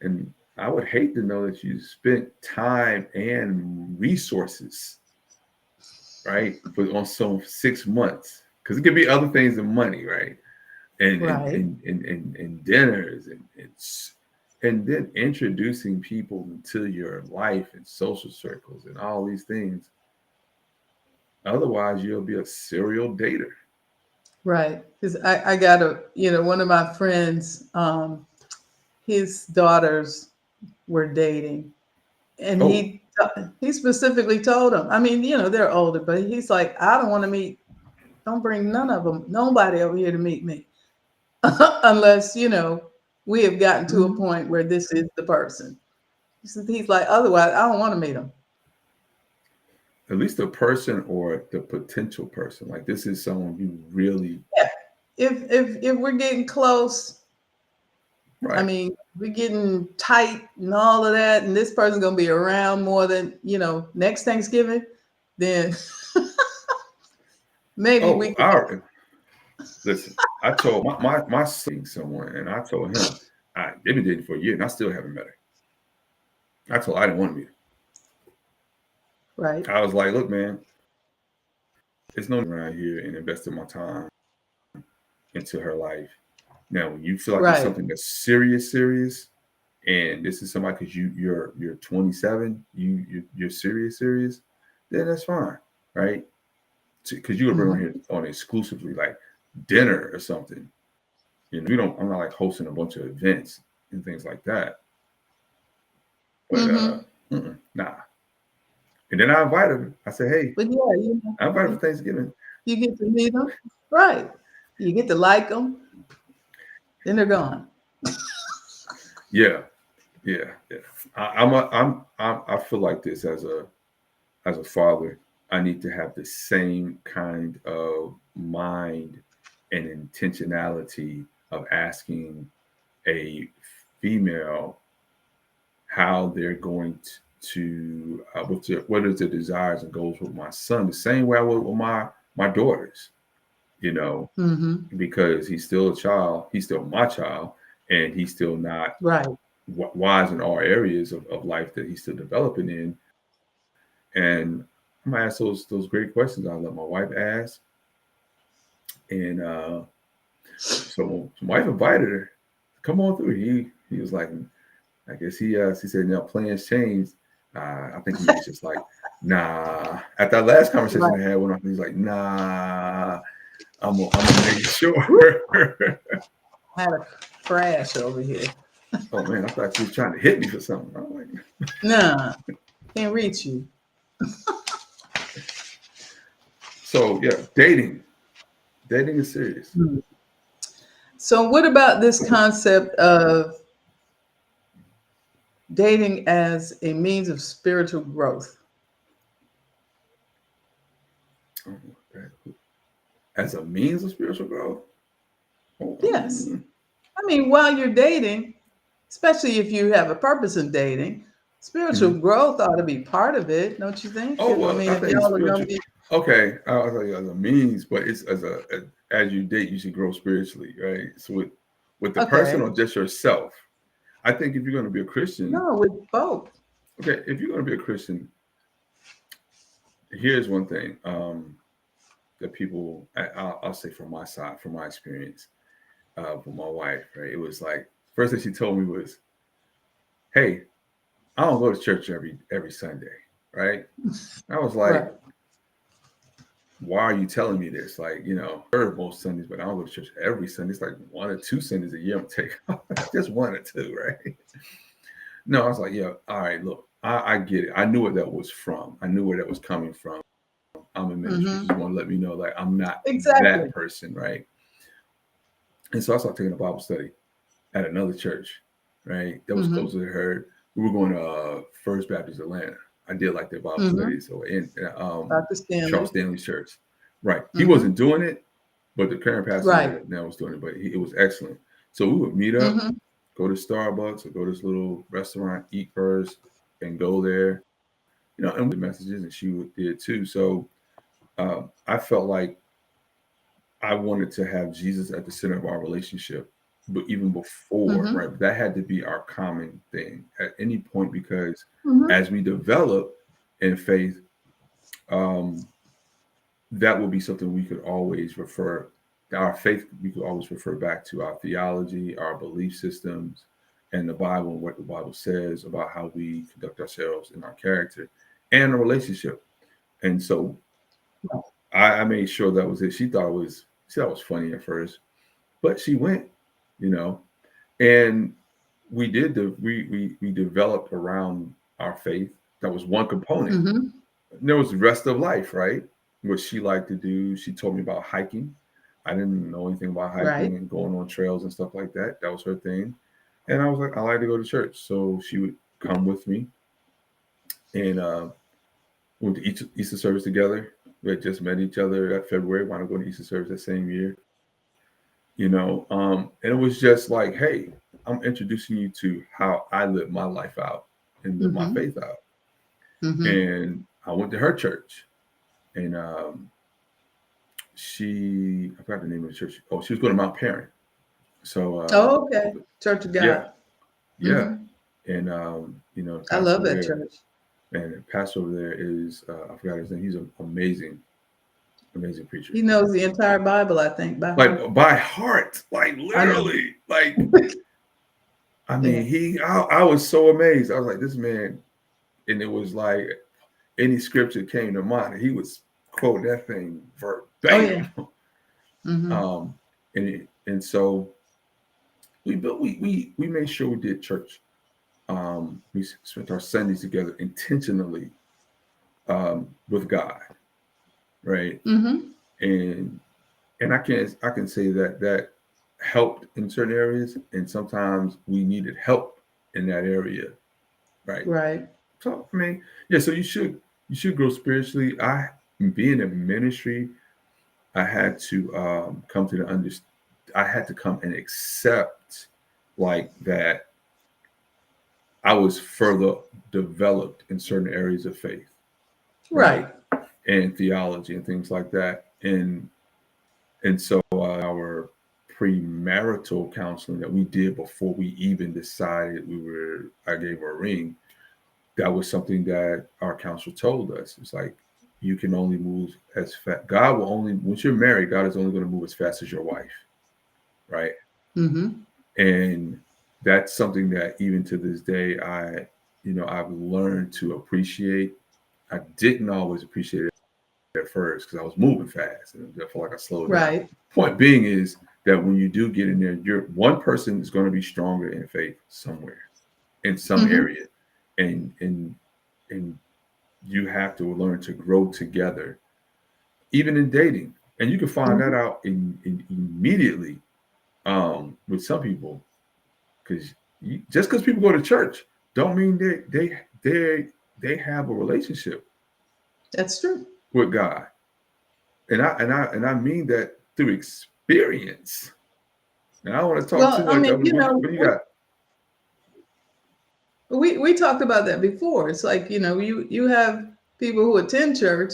and I would hate to know that you spent time and resources, right, for on some 6 months, because it could be other things than money, right? Right. And dinners and then introducing people into your life and social circles and all these things. Otherwise, you'll be a serial dater. Right. Because I got one of my friends, his daughters were dating, and Oh, he specifically told them. I mean, they're older, but he's like, I don't want to meet. Don't bring none of them, nobody over here to meet me, unless we have gotten to a mhm. point where this is the person. He's like, otherwise, I don't want to meet them. At least the person or the potential person. Like this is someone you really Yeah. If we're getting close, I right. mean, we're getting tight and all of that, and this person's gonna be around more than next Thanksgiving, then maybe we Oh, could go. I listen. I told my seeing someone, and I told him they've been dating for a year, and I still haven't met her. I didn't want to meet Right. her. I was like, look, man, it's no around here and investing my time into her life. Now, when you feel like it's Right. something that's serious, and this is somebody because you're 27, you're serious, then that's fine, right? Because you would bring on Hmm. here on exclusively like dinner or something. We don't. I'm not like hosting a bunch of events and things like that. But Hmm. nah. And then I invited her. I said, hey, But yeah, I invited her for Thanksgiving. you get to meet them. Right. You get to like them, then they're gone. Yeah, yeah. I feel like this as a father. I need to have the same kind of mind and intentionality of asking a female how they're going what is their desires and goals with my son, the same way I would with my daughters, you know, Hmm. because he's still a child, he's still my child, and he's still not Right. wise in all areas of life that he's still developing in. And I'm gonna ask those great questions I let my wife ask. And so my wife invited her, come on through. He was like, I guess she said, plans changed. I think he was just like, nah. At that last conversation Right. I had with him, he's like, nah, I'm gonna make sure. Whoop, I had a crash over here. Oh man, I thought she was trying to hit me for something. I'm like, Nah, can't reach you. so yeah, dating is serious. Hmm. So, what about this concept of dating as a means of spiritual growth? As a means of spiritual growth. Oh, Yes. I mean, while you're dating, especially if you have a purpose in dating, spiritual mhm. growth ought to be part of it, don't you think? Oh I well, mean, I if think y'all are going to spiritual. be Okay, I'll tell you as a means, but it's as you date, you should grow spiritually, right? So with the person okay, or just yourself. I think if you're going to be a Christian, no, with both. okay, if you're going to be a Christian, here's one thing that people, I'll say from my side, from my experience with my wife, right? It was like first thing she told me was, "Hey, I don't go to church every Sunday," right? I was like, Right. why are you telling me this? Like, heard most Sundays, but I don't go to church every Sunday. It's like 1 or 2 Sundays a year I'm take just 1 or 2, right? No, I was like, yeah, all right, look, I get it. I knew what that was from. I knew where that was coming from. I'm in ministry. Just Hmm. want to let me know, like, I'm not that Exactly. person, right? And so I started taking a Bible study at another church, right? That was Hmm. closer to her. We were going to First Baptist Atlanta. I did like their Bible Hmm. study. So in Dr. Charles Stanley. Stanley's church, right? He Hmm. wasn't doing it, but the current pastor Right. that now was doing it. But it was excellent. So we would meet up, Hmm. go to Starbucks or go to this little restaurant, eat first, and go there. And with messages, and she did too. So I felt like I wanted to have Jesus at the center of our relationship. but even before, Mm-hmm. right? That had to be our common thing at any point, because Mm-hmm. as we develop in faith, um, that will be something we could always refer our faith. We could always refer back to our theology, our belief systems, and the Bible, and what the Bible says about how we conduct ourselves in our character and a relationship. And so I made sure that was it. She thought it was funny at first, but she went, you know, and we developed around our faith. That was one component. Mm-hmm. And there was the rest of life, right? What she liked to do. She told me about hiking. I didn't know anything about Right. hiking and going on trails and stuff like that. That was her thing. And I was like, I like to go to church. So she would come with me, and we went to Easter service together. We had just met each other that February. Wanted to go to Easter service that same year, and it was just like, hey, I'm introducing you to how I live my life out and live my Mm-hmm. faith out. Mm-hmm. And I went to her church, and I forgot the name of the church. Oh, she was going to Mount Perrin. So Oh, okay. Church of yeah, God. yeah. Mm-hmm. And the I pastor love over that there, church. and the pastor over there is I forgot his name. He's an amazing, amazing preacher. He knows the entire Bible, I think, by heart. Like by heart, like I know. literally, like I mean, Yeah. I was so amazed. I was like, this man, and it was like any scripture came to mind, he would quote that thing Oh, yeah. verbatim. Mm-hmm. And so we made sure we did church. We spent our Sundays together intentionally, with God, right? Mm-hmm. And I can say that that helped in certain areas, and sometimes we needed help in that area, right? Right. So I mean, yeah. So you should grow spiritually. I being in ministry, I had to come to the under. I had to come and accept like that. I was further developed in certain areas of faith, right, Right. and theology and things like that, and so our premarital counseling that we did before we even decided I gave her a ring. That was something that our counselor told us. It's like you can only move as fast. God will only once you're married, God is only going to move as fast as your wife, right? Mm-hmm. And that's something that even to this day I've learned to appreciate. I didn't always appreciate it at first because I was moving fast and I felt like I slowed down. Right. Point being is that when you do get in there, you're one person is going to be stronger in faith somewhere in some Mm-hmm. area, and you have to learn to grow together, even in dating. And you can find that Mm-hmm. out in immediately with some people, because just because people go to church don't mean they have a relationship That's true. with God. And I mean that through experience. And I don't want to talk too Well, I much. mean, What do you got? we talked about that before. It's like, you have people who attend church,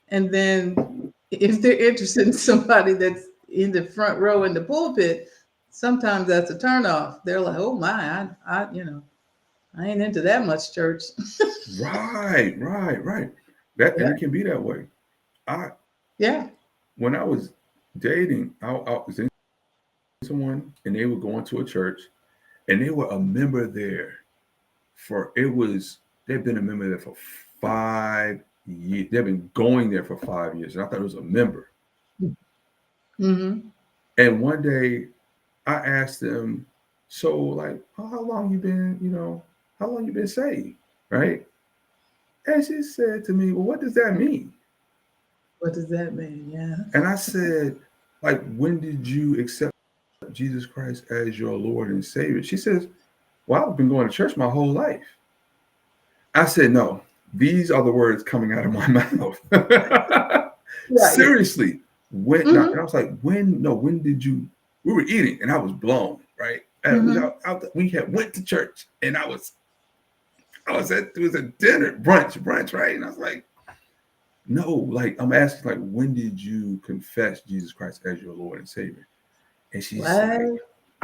and then if they're interested in somebody that's in the front row in the pulpit, sometimes that's a turnoff. They're like, oh my, I ain't into that much church. Right. That and Yeah. it can be that way. I Yeah. When I was dating, I was dating someone and they were going to a church and they were a member there for it was they've been a member there for 5 years. They've been going there for 5 years, and I thought it was a member. Mm-hmm. And one day I asked them, so like, how long you been, how long you been saved, right? And she said to me, well, what does that mean? What does that mean? Yeah. And I said, like, when did you accept Jesus Christ as your Lord and Savior? She says, well, I've been going to church my whole life. I said, no, these are the words coming out of my mouth. Right. Seriously. And Mm-hmm. I was like, when? No, when did you? We were eating and I was blown, right? And Mm-hmm. we had went to church and it was a dinner, brunch, right? And I was like, no, like I'm asking, like, when did you confess Jesus Christ as your Lord and Savior? And she's like, What?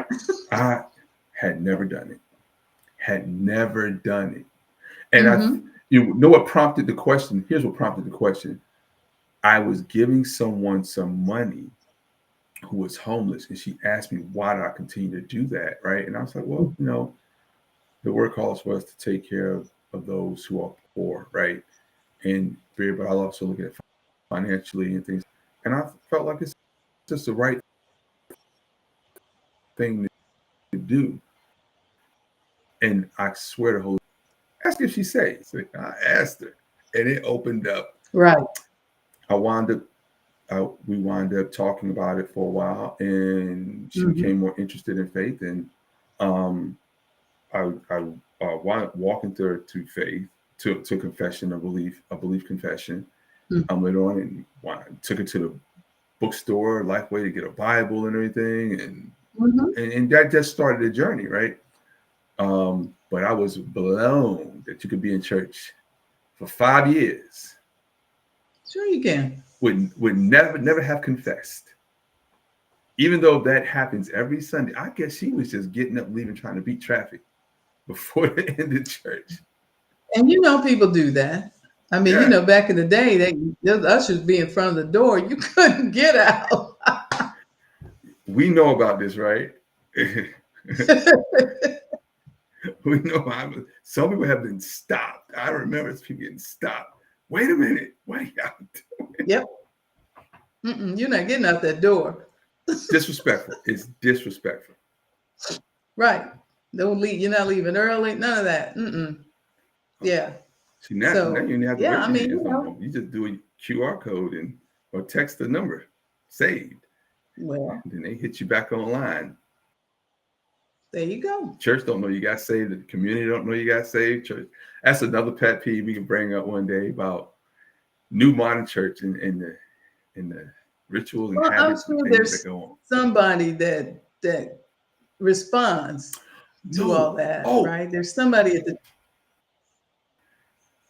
I had never done it. Had never done it. And Mm-hmm. you know what prompted the question? Here's what prompted the question. I was giving someone some money who was homeless, and she asked me why did I continue to do that, right? And I was like, well, the word calls for us to take care of those who are poor, right? And but I also look at it financially and things. And I felt like it's just the right thing to do. And I swear to Holy, ask if she says. So I asked her, and it opened up. Right. I wound up we wound up talking about it for a while, and she Mm-hmm. became more interested in faith. And um, I wound up walking to faith, to confession, a belief confession. Later on, and took her to the bookstore, Lifeway, to get a Bible and everything, Mm-hmm. and that just started a journey, right? But I was blown that you could be in church for 5 years, Sure you can. would never have confessed, even though that happens every Sunday. I guess she was just getting up, leaving, trying to beat traffic before the end of church. And people do that. I mean, Yeah, back in the day, those ushers be in front of the door. You couldn't get out. we know about this, right? We know some people have been stopped. I remember people getting stopped. Wait a minute, what are y'all doing? Yep. You're not getting out that door. Disrespectful. It's disrespectful. Right. Don't leave. You're not leaving early. None of that. Yeah. See, now So you don't have to yeah, raise I your mean, hands no more. You just do a QR code or text the number, saved. well, Then they hit you back online. there you go. Church don't know you got saved. The community don't know you got saved. Church. That's another pet peeve we can bring up one day about new modern church and the rituals and Well, I'm habits and sure things that there's go on. somebody that responds to all No. that, Oh, right? There's somebody at the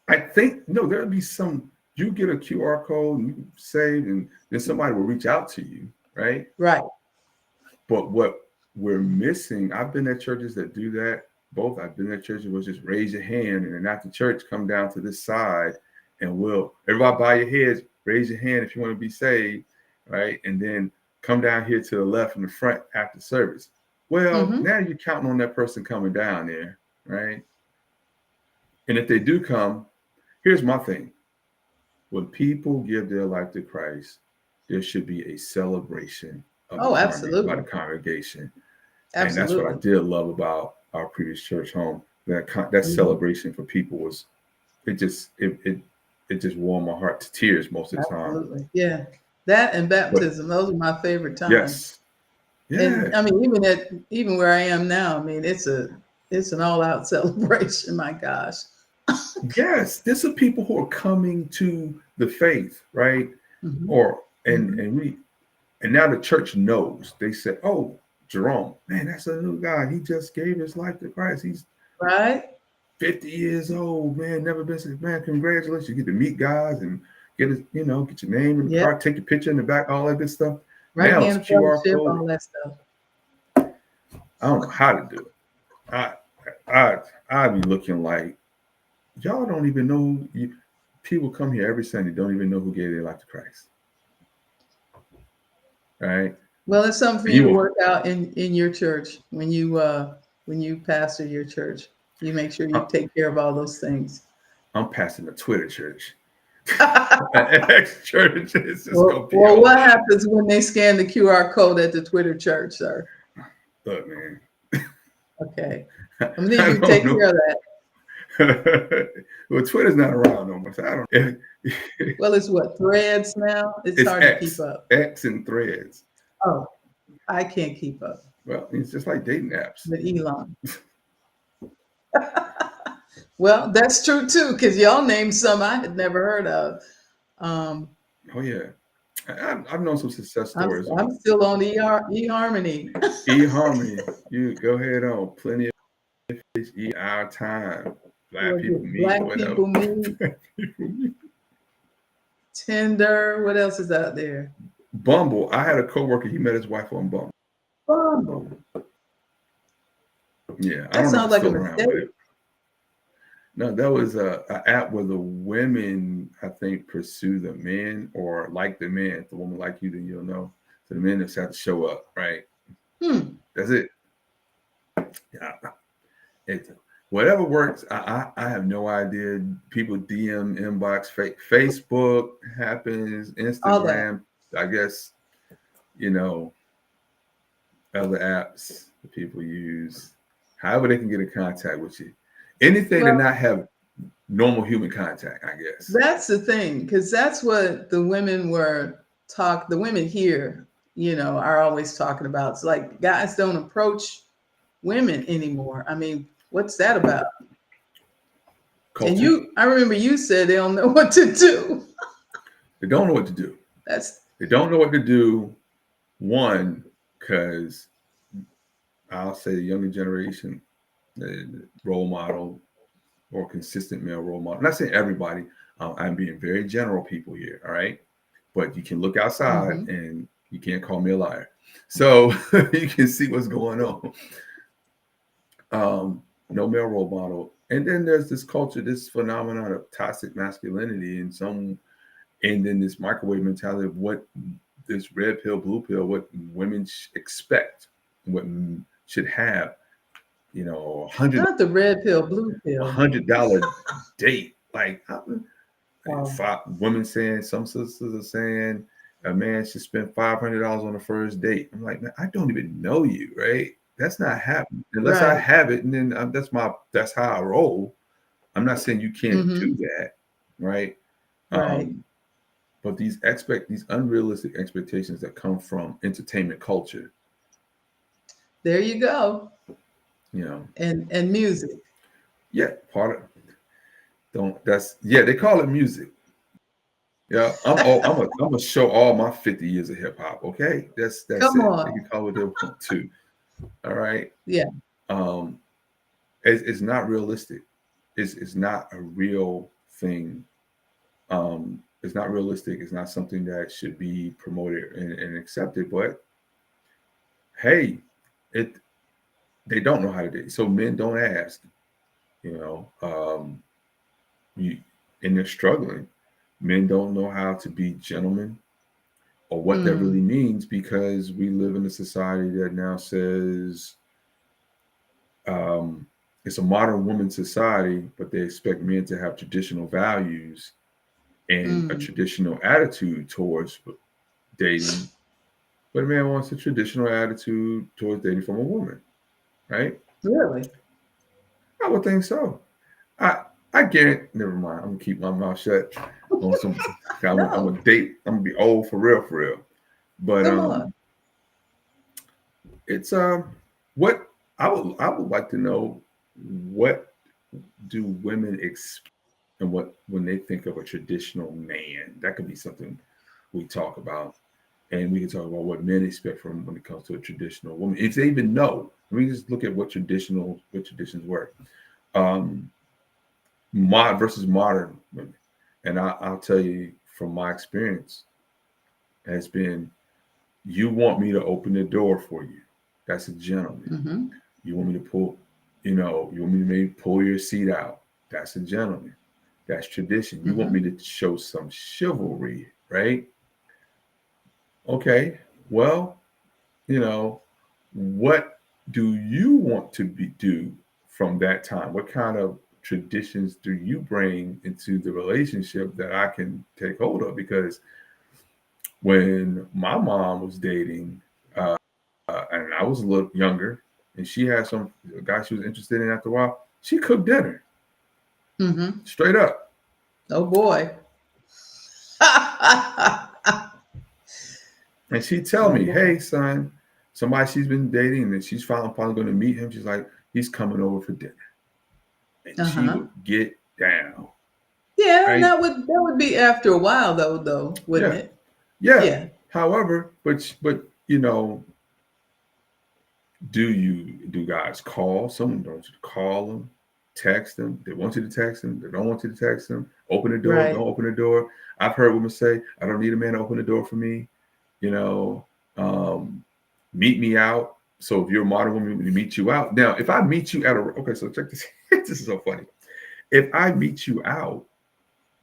I think no, there'll be some. You get a QR code and you save, and then somebody will reach out to you, right? right. But what we're missing, I've been at churches that do that. Both I've been at churches where just raise your hand, and then after church, come down to this side, and we'll everybody bow your heads, raise your hand if you want to be saved, right? And then come down here to the left in the front after service. Well, Mm-hmm. now you're counting on that person coming down there, right? And if they do come, here's my thing. When people give their life to Christ, there should be a celebration of the Oh, by the absolutely. congregation. And that's what I Absolutely. did love about our previous church home. That Hmm. celebration for people was it just warmed my heart to tears most of the time. Absolutely. Yeah. That and But baptism, those are my favorite times. yes, And yeah, I mean, even where I am now, I mean, it's an all out celebration. My gosh. yes. There's some people who are coming to the faith, right? Hmm. Or Hmm. and now the church knows. They said, "Oh, Jerome, man, that's a new guy. He just gave his life to Christ. He's Right. 50 years old, man, never been since, man, congratulations. You get to meet guys and get your name in the Yep. car, take your picture in the back, all that good stuff. Right Now it's hand QR fellowship, code. all that stuff. I don't know how to do it. I I I be looking like y'all don't even know people come here every Sunday, don't even know who gave their life to Christ. All right. Well, it's something for And you you to will work out in your church when you pastor your church. You make sure you take care of all those things. I'm passing a Twitter church. Ex church is just gonna be Well, all what happens when they scan the QR code at the Twitter church, sir? look, man. Okay. I'm gonna need I you to don't take know. care of that. Well, Twitter's not around no more, so I don't. Well, it's what, threads now? It's It's hard to keep X, up. X and Threads. Oh, I can't keep up Well, it's just like dating apps. with Elon. Well, that's true too, because y'all named some I had never heard of. Um, Oh yeah, I've known some success I'm stories I'm on still on eHarmony. eHarmony. You go ahead on plenty of our time. Black Was people it meet, Black whatever. People Meet, Tinder? What else is out there? Bumble. I had a coworker. He met his wife on Bumble. Bumble. Yeah, I That don't know if sounds it's like a still around, mistake. but no, that was a app where the women, I think, pursue the men or like the men. If the woman like you, then you'll know. So the men just have to show up, right? Hmm. That's it. Yeah, it, whatever works. I have no idea. People DM, inbox, Facebook happens, All that. Instagram. I guess you know other apps that people use. However, they can get in contact with you. Anything to Well, not have normal human contact, I guess. that's the thing, because that's what the women the women here, are always talking about. It's like guys don't approach women anymore. I mean, what's that about? And Culture. I remember you said they don't know what to do. They don't know what to do. That's They don't know what to do. One, because I'll say the younger generation, the role model or consistent male role model. I'm not saying everybody. I'm being very general, people here. All right, but you can look outside hmm and you can't call me a liar. So you can see what's going on. No male role model, and then there's this culture, this phenomenon of toxic masculinity, and then this microwave mentality of what this red pill, blue pill, what women expect, what should have, not the red pill, blue pill. $100 date. Like Wow. five women saying, some sisters are saying a man should spend $500 on the first date. I'm like, man, I don't even know you, right? That's not happening unless I Right. have it, and then that's how I roll. I'm not saying you can't do hmm that, right? Right. Um, but these unrealistic expectations that come from entertainment culture, There you go. you know, And music. yeah, part of don't that's yeah, they call it music. Yeah, I'm gonna show all my 50 years of hip hop. Okay, that's Come it. They can on. call it what they want to. All right. Yeah. Um, it's not realistic. It's not a real thing. It's not realistic. It's not something that should be promoted and accepted. But hey, it they don't know how to do it. So men don't ask. You know, you and they're struggling. Men don't know how to be gentlemen or what that Mm. really means because we live in a society that now says um, it's a modern woman society, but they expect men to have traditional values and a Mm. traditional attitude towards dating. But a man wants a traditional attitude towards dating from a woman, right? Really? I would think so. I I guarantee. Never mind. I'm gonna keep my mouth shut on some. I'm No. gonna date. I'm gonna be old for real, for real. But Come on. it's what I would like to know, what do women expect and what when they think of a traditional man? That could be something we talk about, and we can talk about what men expect from when it comes to a traditional woman, if they even know. We just look at what traditions were. Um, versus modern women, and I'll tell you from my experience has been, you want me to open the door for you. That's a gentleman. hmm You want me to you want me to maybe pull your seat out. That's a gentleman. That's tradition. You want me hmm to show some chivalry, right? Okay. Well, what do you want to do from that time? What kind of traditions do you bring into the relationship that I can take hold of? Because when my mom was dating, and I was a little younger, and she had some guy she was interested in after a while, she cooked dinner hmm straight up. Oh boy. And she'd tell Oh me, boy. hey, son, somebody she's been dating and she's finally probably going to meet him. She's like, he's coming over for dinner. And she Uh-huh. would get down, Yeah, and right? that would be after a while though, wouldn't Yeah. it? Yeah. Yeah. However, but do guys call? Someone wants you to call them, text them. They want you to text them. They don't want you to text them. Open the door. Right. Don't open the door. I've heard women say, "I don't need a man to open the door for me." You know, um, meet me out. So if you're a modern woman, we meet you out. Now, if I meet you at a okay, so check this. This is so funny. If I meet you out,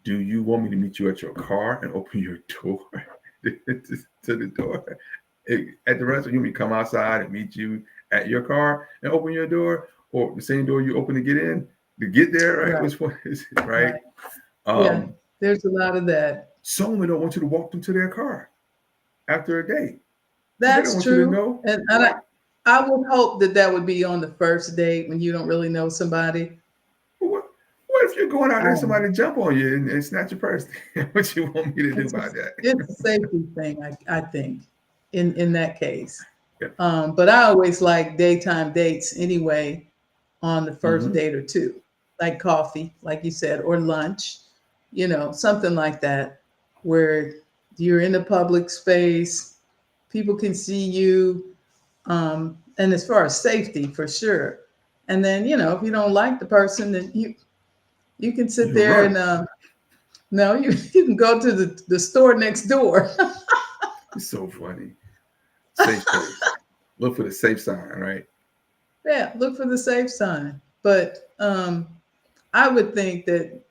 do you want me to meet you at your car and open your door to the door? At the restaurant, you want me to come outside and meet you at your car and open your door, or the same door you open to get in to get there, right? Right. Which one is it, right? Right. Yeah. There's a lot of that. Some women don't want you to walk them to their car after a date. They don't That's want you to true. know. And I would hope that that would be on the first date when you don't really know somebody. What if you're going out there and Um, somebody jump on you and snatch your purse? What you want me to do it's a, about that? it's a safety thing, I think, in that case. Yeah. But I always like daytime dates anyway on the first Hmm. date or two, like coffee, like you said, or lunch, something like that, where you're in a public space, people can see you, and as far as safety, for sure. And then, if you don't like the person, then you can sit You there run. and no, you can go to the store next door. It's so funny. Safe place. Look for the safe sign, right? Yeah, look for the safe sign. But I would think that,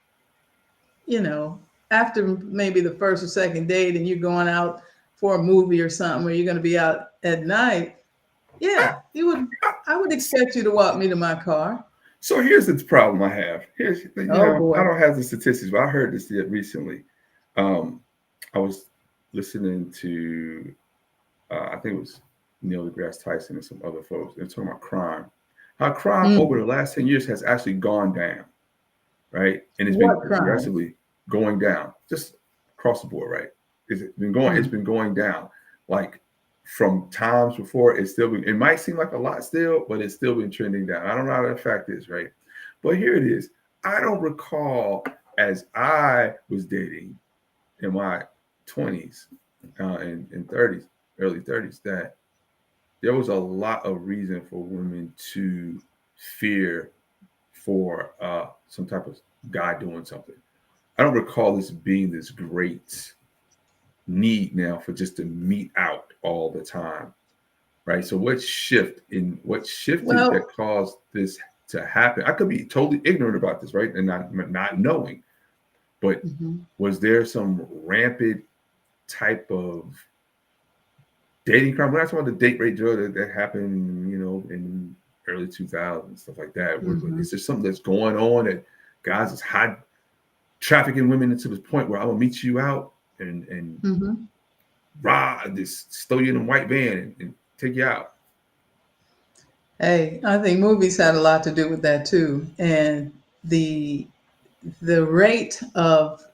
after maybe the first or second date and you're going out for a movie or something, or you're going to be out at night, yeah, I would expect you to walk me to my car. So here's the problem I have. Oh I boy. don't have the statistics, but I heard this yet recently. Um, I was listening to, I think it was Neil deGrasse Tyson and some other folks. They're talking about crime. How crime over Mm. the last 10 years has actually gone down, right? And it's been What crime? progressively going down, just across the board, right? It's Mm. been going down. Like from times before, it might seem like a lot still, but it's still been trending down. I don't know how that fact is, right? But here it is. I don't recall as I was dating in my 20s and 30s, early 30s, that there was a lot of reason for women to fear for some type of guy doing something. I don't recall this being this great need now for just to meet out all the time, right? So what shifted Well, that caused this to happen? I could be totally ignorant about this, right, and not knowing, but mhm. was there some rampant type of dating crime? When I talk about the date rape drug that happened, in early 2000s, stuff like that. Mhm. Is there something that's going on that guys is hot trafficking women into this point where I'm gonna meet you out and Mhm. just throw you in a white van and take you out? Hey, I think movies had a lot to do with that too, and the the rate of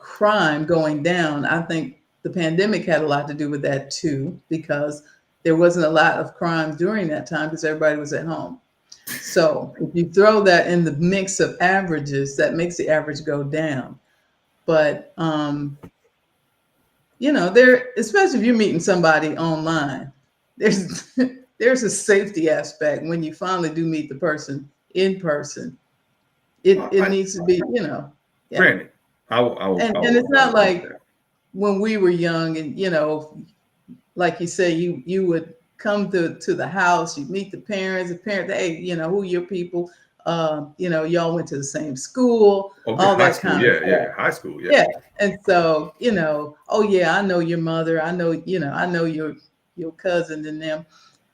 crime going down. I think the pandemic had a lot to do with that too, because there wasn't a lot of crime during that time because everybody was at home. So if you throw that in the mix of averages, that makes the average go down. But there, especially if you're meeting somebody online, there's there's a safety aspect when you finally do meet the person in person. It I needs to be, yeah. granted, And it's I not will grant like that. when we were young and, like you say, you would come to the house, you meet the parents, hey, who are your people? Y'all went to the same school, Okay, all high that school, kind of yeah, stuff. yeah, high school, yeah. Yeah. And so, oh yeah, I know your mother. I know your cousin and them.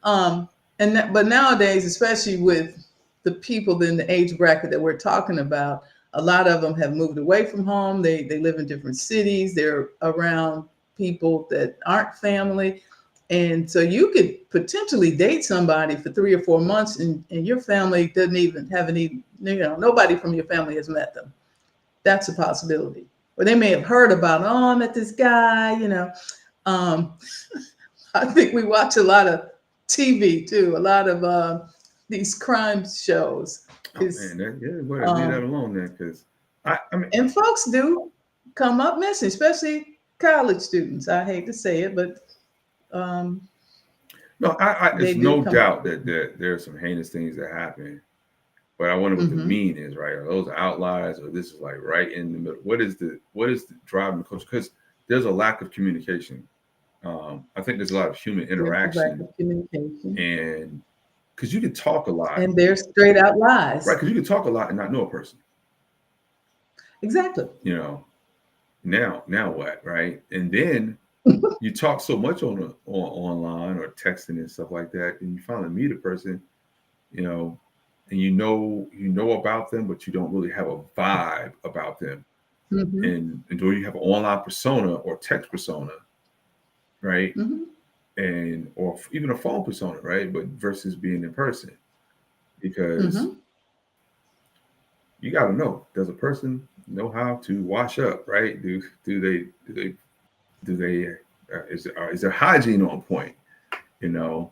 But nowadays, especially with the people in the age bracket that we're talking about, a lot of them have moved away from home. They live in different cities. They're around people that aren't family. And so you could potentially date somebody for 3 or 4 months and your family haven't even, nobody from your family has met them. That's a possibility. Or they may have heard about, oh, I met this guy. Um, I think we watch a lot of TV too, a lot of these crime shows. Oh man, Is well, leave that um, alone then, because I mean, and folks do come up missing, especially college students. I hate to say it, but um, no, they it's do no come up. doubt that there are some heinous things that happen. But I wonder what the Hmm. mean is, right? Are those outliers, or this is like right in the middle? What is the driving culture? Because there's a lack of communication, I think there's a lot of human There's the lack interaction, of communication. and because you can talk a lot, And they're straight out right? lies. Because you can talk a lot and not know a person, Exactly. you know. Now what, right? And then you talk so much on online or texting and stuff like that, and you finally meet a person, you know, and you know about them, but you don't really have a vibe about them. Hmm. And do you have an online persona or text persona, right? Hmm. And or even a phone persona, right? But versus being in person, because Hmm. you got to know, does a person know how to wash up, right? Is their hygiene on point? You know,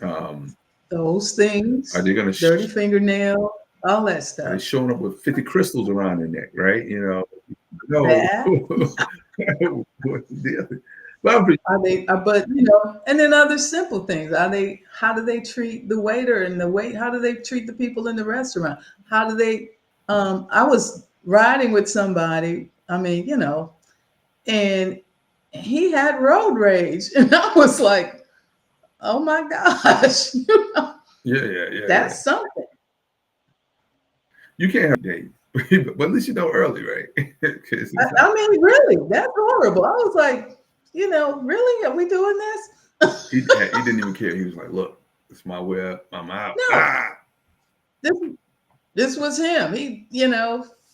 um, Those are things, they gonna dirty fingernail, all that are they stuff. showing up with 50 crystals around their neck, right? No, That what's the deal? But I'm pretty, are they? But and then other simple things. Are they? How do they treat the waiter and the wait? How do they treat the people in the restaurant? How do they? I was riding with somebody. I mean, and he had road rage, and I was like, "Oh my gosh, yeah. that's something." You can't have a date, but at least you know early, right? 'Cause I, it's like, I mean, really, that's horrible. I was like, really, are we doing this? he didn't even care. He was like, "Look, it's my whip. I'm out." No, this this was him. He,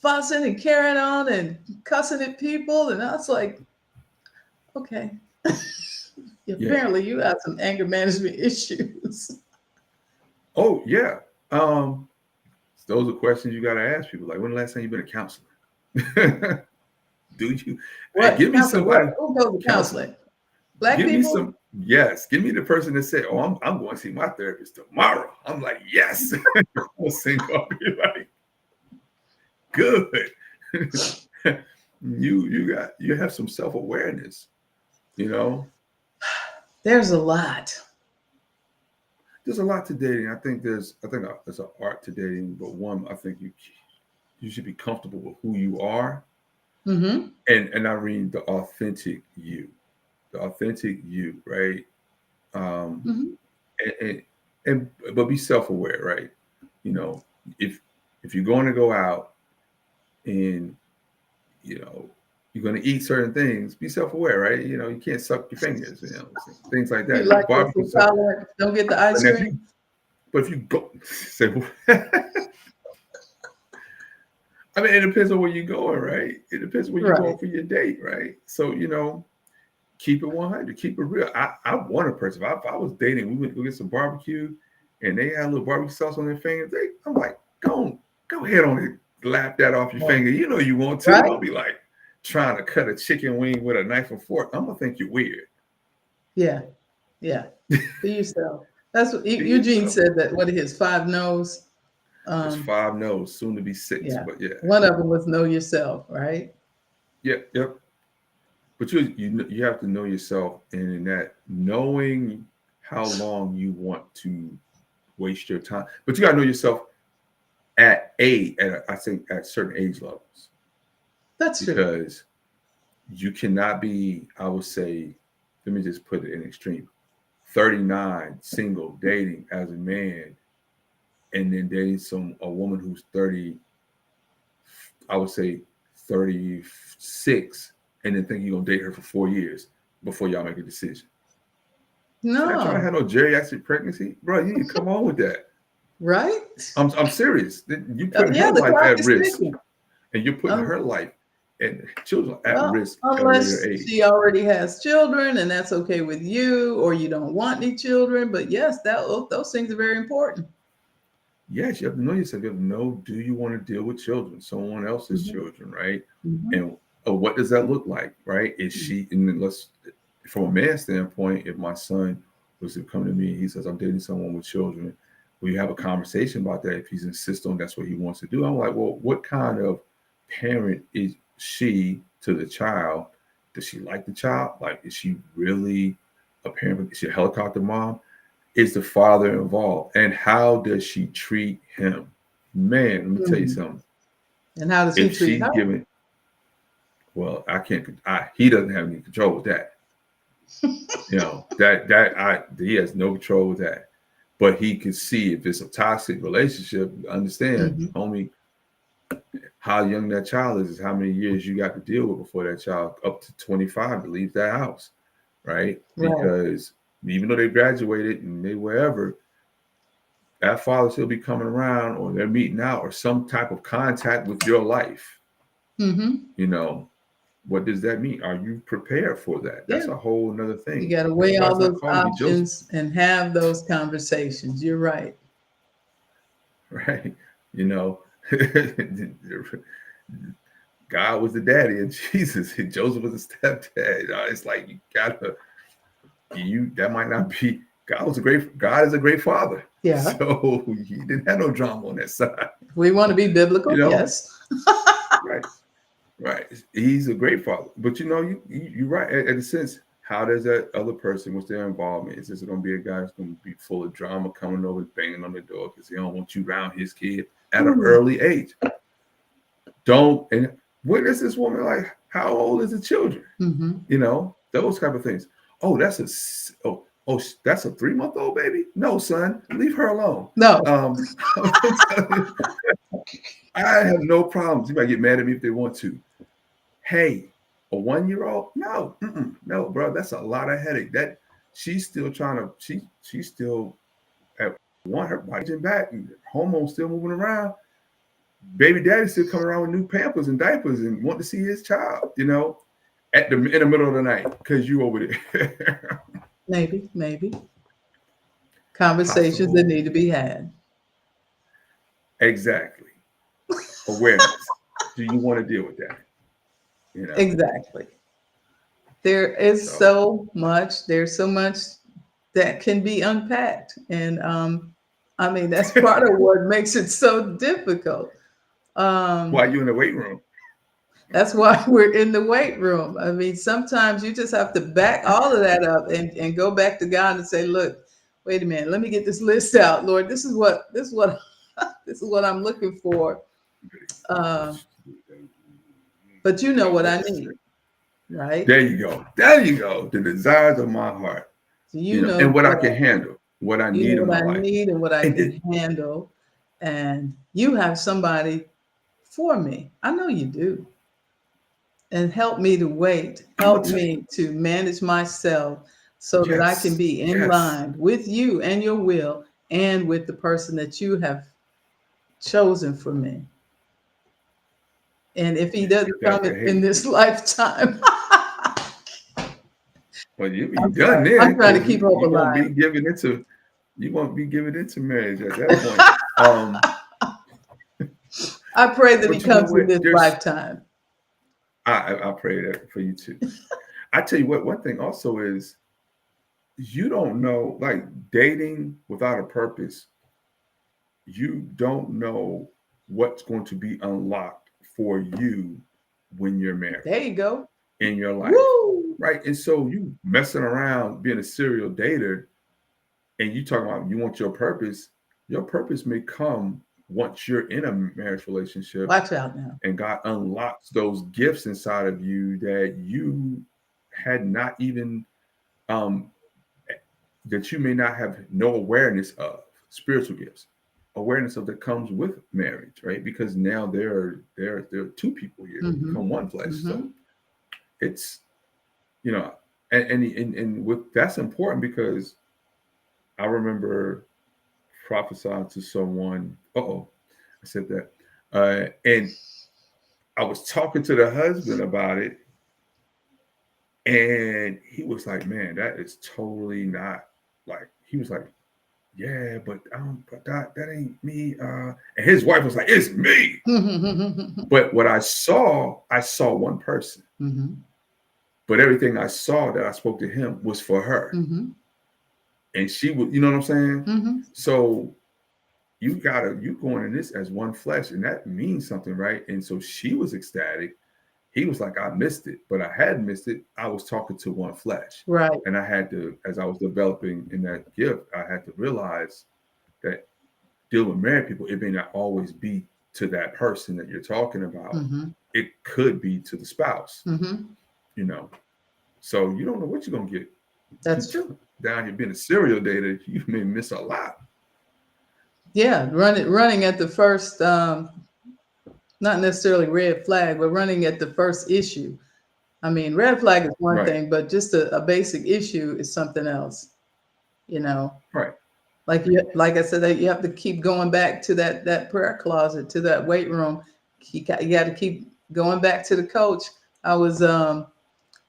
fussing and carrying on and cussing at people, and I was like, okay, Yeah. apparently you have some anger management issues. Oh yeah. Um, those are questions you got to ask people. Like, when the last time you been a counselor? Do you? Hey, What give me counseling? What? somebody Who goes to counseling. counseling? Black Give me people? some. Yes, give me the person that said, "Oh, I'm going to see my therapist tomorrow." I'm like, yes. I'll sing off. Be like, good. You have some self awareness. You know, There's a lot. there's a lot to dating. There's an art to dating, but one, I think you should be comfortable with who you are, Mm-hmm. and I mean the authentic you, right? Um, Mm-hmm. and, but be self aware, right? You know, if you're going to go out and you know you're going to eat certain things, be self aware, right? You can't suck your fingers, things like You that. You like this barbecue stuff. intolerant? Don't get the ice But if you cream. but if you go say, I mean, it depends on where you're going, right? It depends where you're Right. going for your date, right? So keep it 100, keep it real. I want a person. If I was dating, we would go get some barbecue, and they had a little barbecue sauce on their fingers. I'm like, go ahead on it, lap that off your Right. finger. You know you want to. Right? Don't be like trying to cut a chicken wing with a knife and fork. I'm gonna think you're weird. Yeah. Yeah. Be yourself. That's what Be Eugene yourself. said, that what are his 5 no's? It's Um, 5 no's, soon to be 6. yeah. But yeah, One of them was know yourself, right? yep. But you have to know yourself, and in that knowing how long you want to waste your time. But you gotta know yourself I think at certain age levels, That's true. because you cannot be, I would say, let me just put it in extreme, 39 single dating as a man, and then dating a woman who's 30, I would say 36, and then think you're gonna date her for 4 years before y'all make a decision. You're not trying to No. have no geriatric pregnancy, bro. You need to come on with that. Right? I'm serious. You putting Yeah, her the life clock at is risk, ticking. and you're putting Um, her life and children at well, risk at a later unless age. she already has children and that's okay with you, or you don't want any children. But yes, those things are very important. Yes, you have to know yourself. You have to know, do you want to deal with children, someone else's Mhm. children, right? Mhm. And what does that look like, right? Is she, and then from a man's standpoint, if my son was to come to me, he says, I'm dating someone with children, we have a conversation about that. If he's insistent on that's what he wants to do, I'm like, well, what kind of parent is she to the child? Does she like the child? Like, is she really a parent? Is she a helicopter mom? Is the father involved? And how does she treat him? Man, let me tell you Mhm. something. And how does he If treat she's her? giving, well, I can't, he doesn't have any control with that. You know, he has no control with that. But he can see if it's a toxic relationship, understand, Hmm. homie, how young that child is how many years you got to deal with before that child up to 25 to leave that house, right? Right. Because even though they graduated and they wherever, that father still be coming around or they're meeting out or some type of contact with your life. Hmm. You know, what does that mean? Are you prepared for that? Yeah. That's a whole another You thing. got to That's weigh why all it's not those calling me Joseph, options and have those conversations. You're right. right? You know, God was the daddy and Jesus, and Joseph was the stepdad. You know, it's like you gotta that might not be God is a great father. Yeah. So he didn't have no drama on that side, We want to be you biblical. know? Yes. Right. Right. He's a great father. But you're right. In a sense, how does that other person, what's their involvement? Is this going to be a guy who's going to be full of drama coming over banging on the door because he don't want you around his kid at an Mm-hmm. early age? Don't and when is this woman like? How old is the children? Mm-hmm. You know, those type of things. Oh, that's a 3-month-old baby. No, son, leave her alone. No. I'm telling you, I have no problems. You might get mad at me if they want to. Hey, a 1-year-old? No, no, bro. That's a lot of headache. That she's still trying to. She's still at one. Her body's back, and hormones still moving around. Baby daddy still coming around with new pampers and diapers and want to see his child. You know, in the middle of the night because you over there. Maybe. Maybe. Conversations that Possible. need to be had. Exactly. Awareness. Do you want to deal with that? You know. Exactly. There is So so much. There's so much that can be unpacked, and I mean that's part of what makes it so difficult. why Um, you in the weight room? that's why we're in the weight room. I mean, sometimes you just have to back all of that up and go back to God and say, "Look, wait a minute. Let me get this list out, Lord. This is what this is what I'm looking for." Uh, but you know Y'all what let I this need, right? There you go. There you go. The desires of my heart, So you know and what I what can handle, what I you need know in what my I life. need and what I And can handle, and you have somebody for me. I know you do. And help me to wait. I'm gonna Help tell you, me to manage myself so that I can yes, be in yes. line with you and your will and with the person that you have chosen for me. And if he doesn't come in Hey, this lifetime, well, you be I'm done sorry. then I'm trying to because keep hope you won't alive. be giving into marriage at that point. I pray that he But you know comes in what? this lifetime. I pray that for you too. I tell you what, one thing also is you don't know, like dating without a purpose, you don't know what's going to be unlocked for you when you're married There you go. in your life, Woo! right? And so you messing around being a serial dater and you talking about you want your purpose may come once you're in a marriage relationship Watch out now. and God unlocks those gifts inside of you that you had not even um that you may not have no awareness of spiritual gifts, awareness of that comes with marriage, right? Because now there are two people here, they Mm-hmm. become one flesh. Mm-hmm. So it's you know, and with that's important because I remember prophesying to someone. I said that, and I was talking to the husband about it, and he was like, "Man, that is totally not like." He was like, yeah, but that ain't me. And his wife was like, it's me. But what I saw one person. Mm-hmm. But everything I saw that I spoke to him was for her. Mm-hmm. And she would, you know what I'm saying? Mm-hmm. So you going in this as one flesh, and that means something, right? And so she was ecstatic. He was like, I missed it, but I had missed it. I was talking to one flesh. Right. And I had to, as I was developing in that gift, I had to realize that deal with married people, it may not always be to that person that you're talking about. Mm-hmm. It could be to the spouse, Mm-hmm. you know. So you don't know what you're gonna get That's true. Down here being a serial dater, you may miss a lot. Yeah, running at the first, not necessarily red flag, but running at the first issue. I mean, red flag is one Right, thing, but just a basic issue is something else. You know, right. like I said, that you have to keep going back to that prayer closet, to that weight room. You got to keep going back to the coach. I was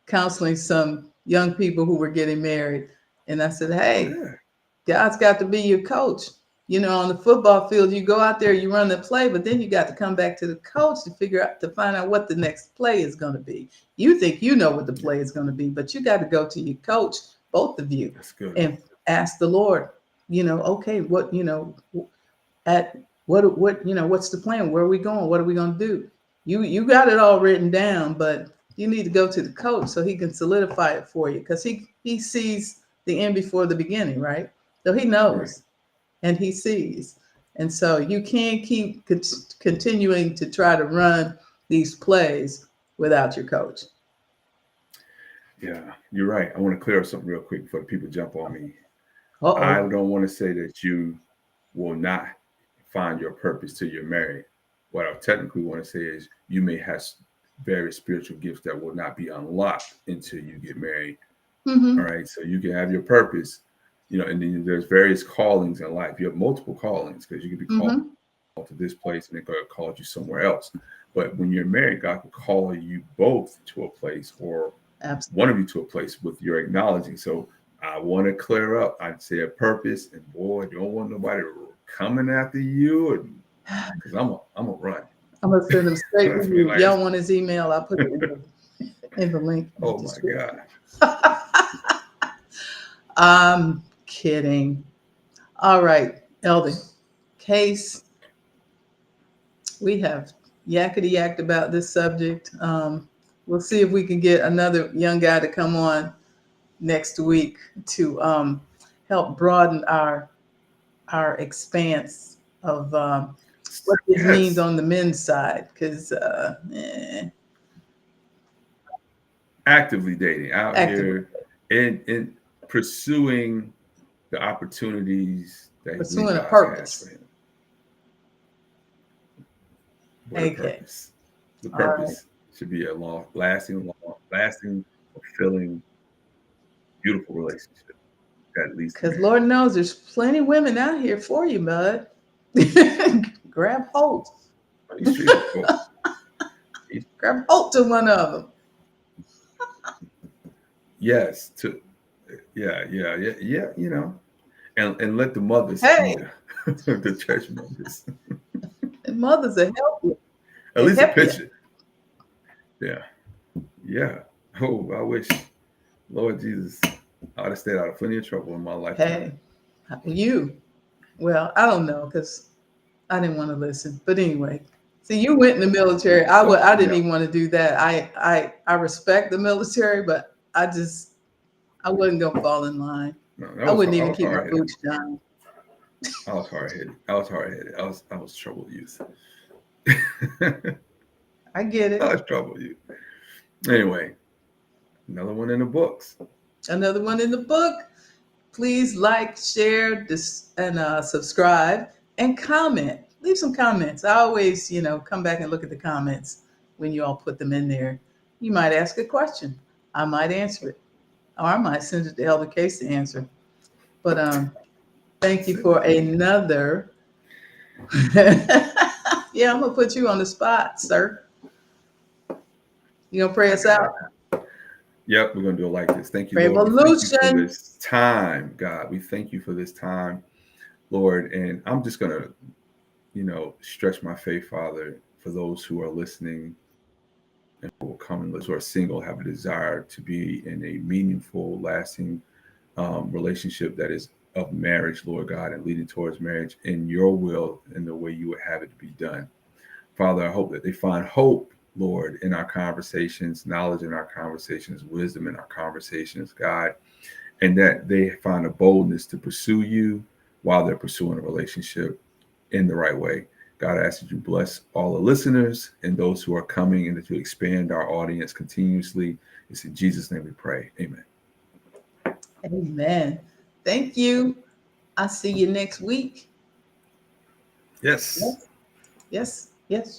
counseling some young people who were getting married, and I said, "Hey, Yeah, God's got to be your coach. You know, on the football field, you go out there, you run the play, but then you got to come back to the coach to find out what the next play is going to be. You think you know what the yeah. play is going to be, but you got to go to your coach, both of you, That's good. and ask the Lord, okay, what, at what's the plan? Where are we going? What are we going to do? You got it all written down, but you need to go to the coach so he can solidify it for you because he sees the end before the beginning, right? So he Right. knows and he sees. And so you can't keep continuing to try to run these plays without your coach. Yeah, you're right. I want to clear up something real quick before people jump on me. Uh I oh. don't want to say that you will not find your purpose till you're married. What I technically want to say is you may have various spiritual gifts that will not be unlocked until you get married. All Mm-hmm. right. So you can have your purpose, and then there's various callings in life. You have multiple callings because you could be called Mm-hmm. to this place and then God called you somewhere else. But when you're married, God could call you both to a place or Absolutely. one of you to a place with your acknowledging. So I want to clear up. I'd say a purpose, and boy, you don't want nobody coming after you, because I'm a run. I'm gonna send him straight I to mean, you. like, Y'all want his email? I'll put it in the link in the oh my God, description. I'm kidding. All right, Elder. Case, we have yakety yacked about this subject. We'll see if we can get another young guy to come on next week to help broaden our expanse of what this means yes, on the men's side. Because actively dating out actively here and pursuing the opportunities that he believes pursuing a God has for purpose. him. What a AK. purpose! The All right. purpose should be a lasting, fulfilling, beautiful relationship that leads to Because marriage. Lord knows there's plenty of women out here for you, bud. Grab hold. These streets are cool. Grab hold to one of them. Yes, to yeah. And let the mothers be Hey, the church mothers. mothers will help you. At They least a help you. picture. Yeah, yeah. Oh, I wish, Lord Jesus, I'd have stayed out of plenty of trouble in my lifetime. Hey, you. Well, I don't know because I didn't want to listen. But anyway, see, you went in the military. I didn't Yeah. even want to do that. I respect the military, but I wasn't gonna fall in line. No, I wouldn't I even was keep my hard headed. boots down. I was hard headed. I was troubled youth. I get I it. was troubled youth. Anyway, another one in the books. Another one in the book. Please like, share, this, and subscribe and comment. Leave some comments. I always, come back and look at the comments when you all put them in there. You might ask a question. I might answer it, or I might send it to Elder Case to answer. But thank you Send for it to me. another. Yeah, I'm gonna put you on the spot, sir. You gonna pray I us got out? it. Yep, we're gonna do it like this. Thank you, Lord. We thank you for Revolution. this time, God. We thank you for this time, Lord. And I'm just gonna, stretch my faith, Father, for those who are listening and who will come and listen, who are single, have a desire to be in a meaningful, lasting relationship that is of marriage, Lord God, and leading towards marriage in your will and the way you would have it to be done. Father, I hope that they find hope, Lord, in our conversations, knowledge in our conversations, wisdom in our conversations, God, and that they find a boldness to pursue you while they're pursuing a relationship in the right way. God, I ask that you bless all the listeners and those who are coming and that you expand our audience continuously. It's in Jesus' name we pray. Amen. Amen. Thank you. I'll see you next week. Yes. Yes. Yes.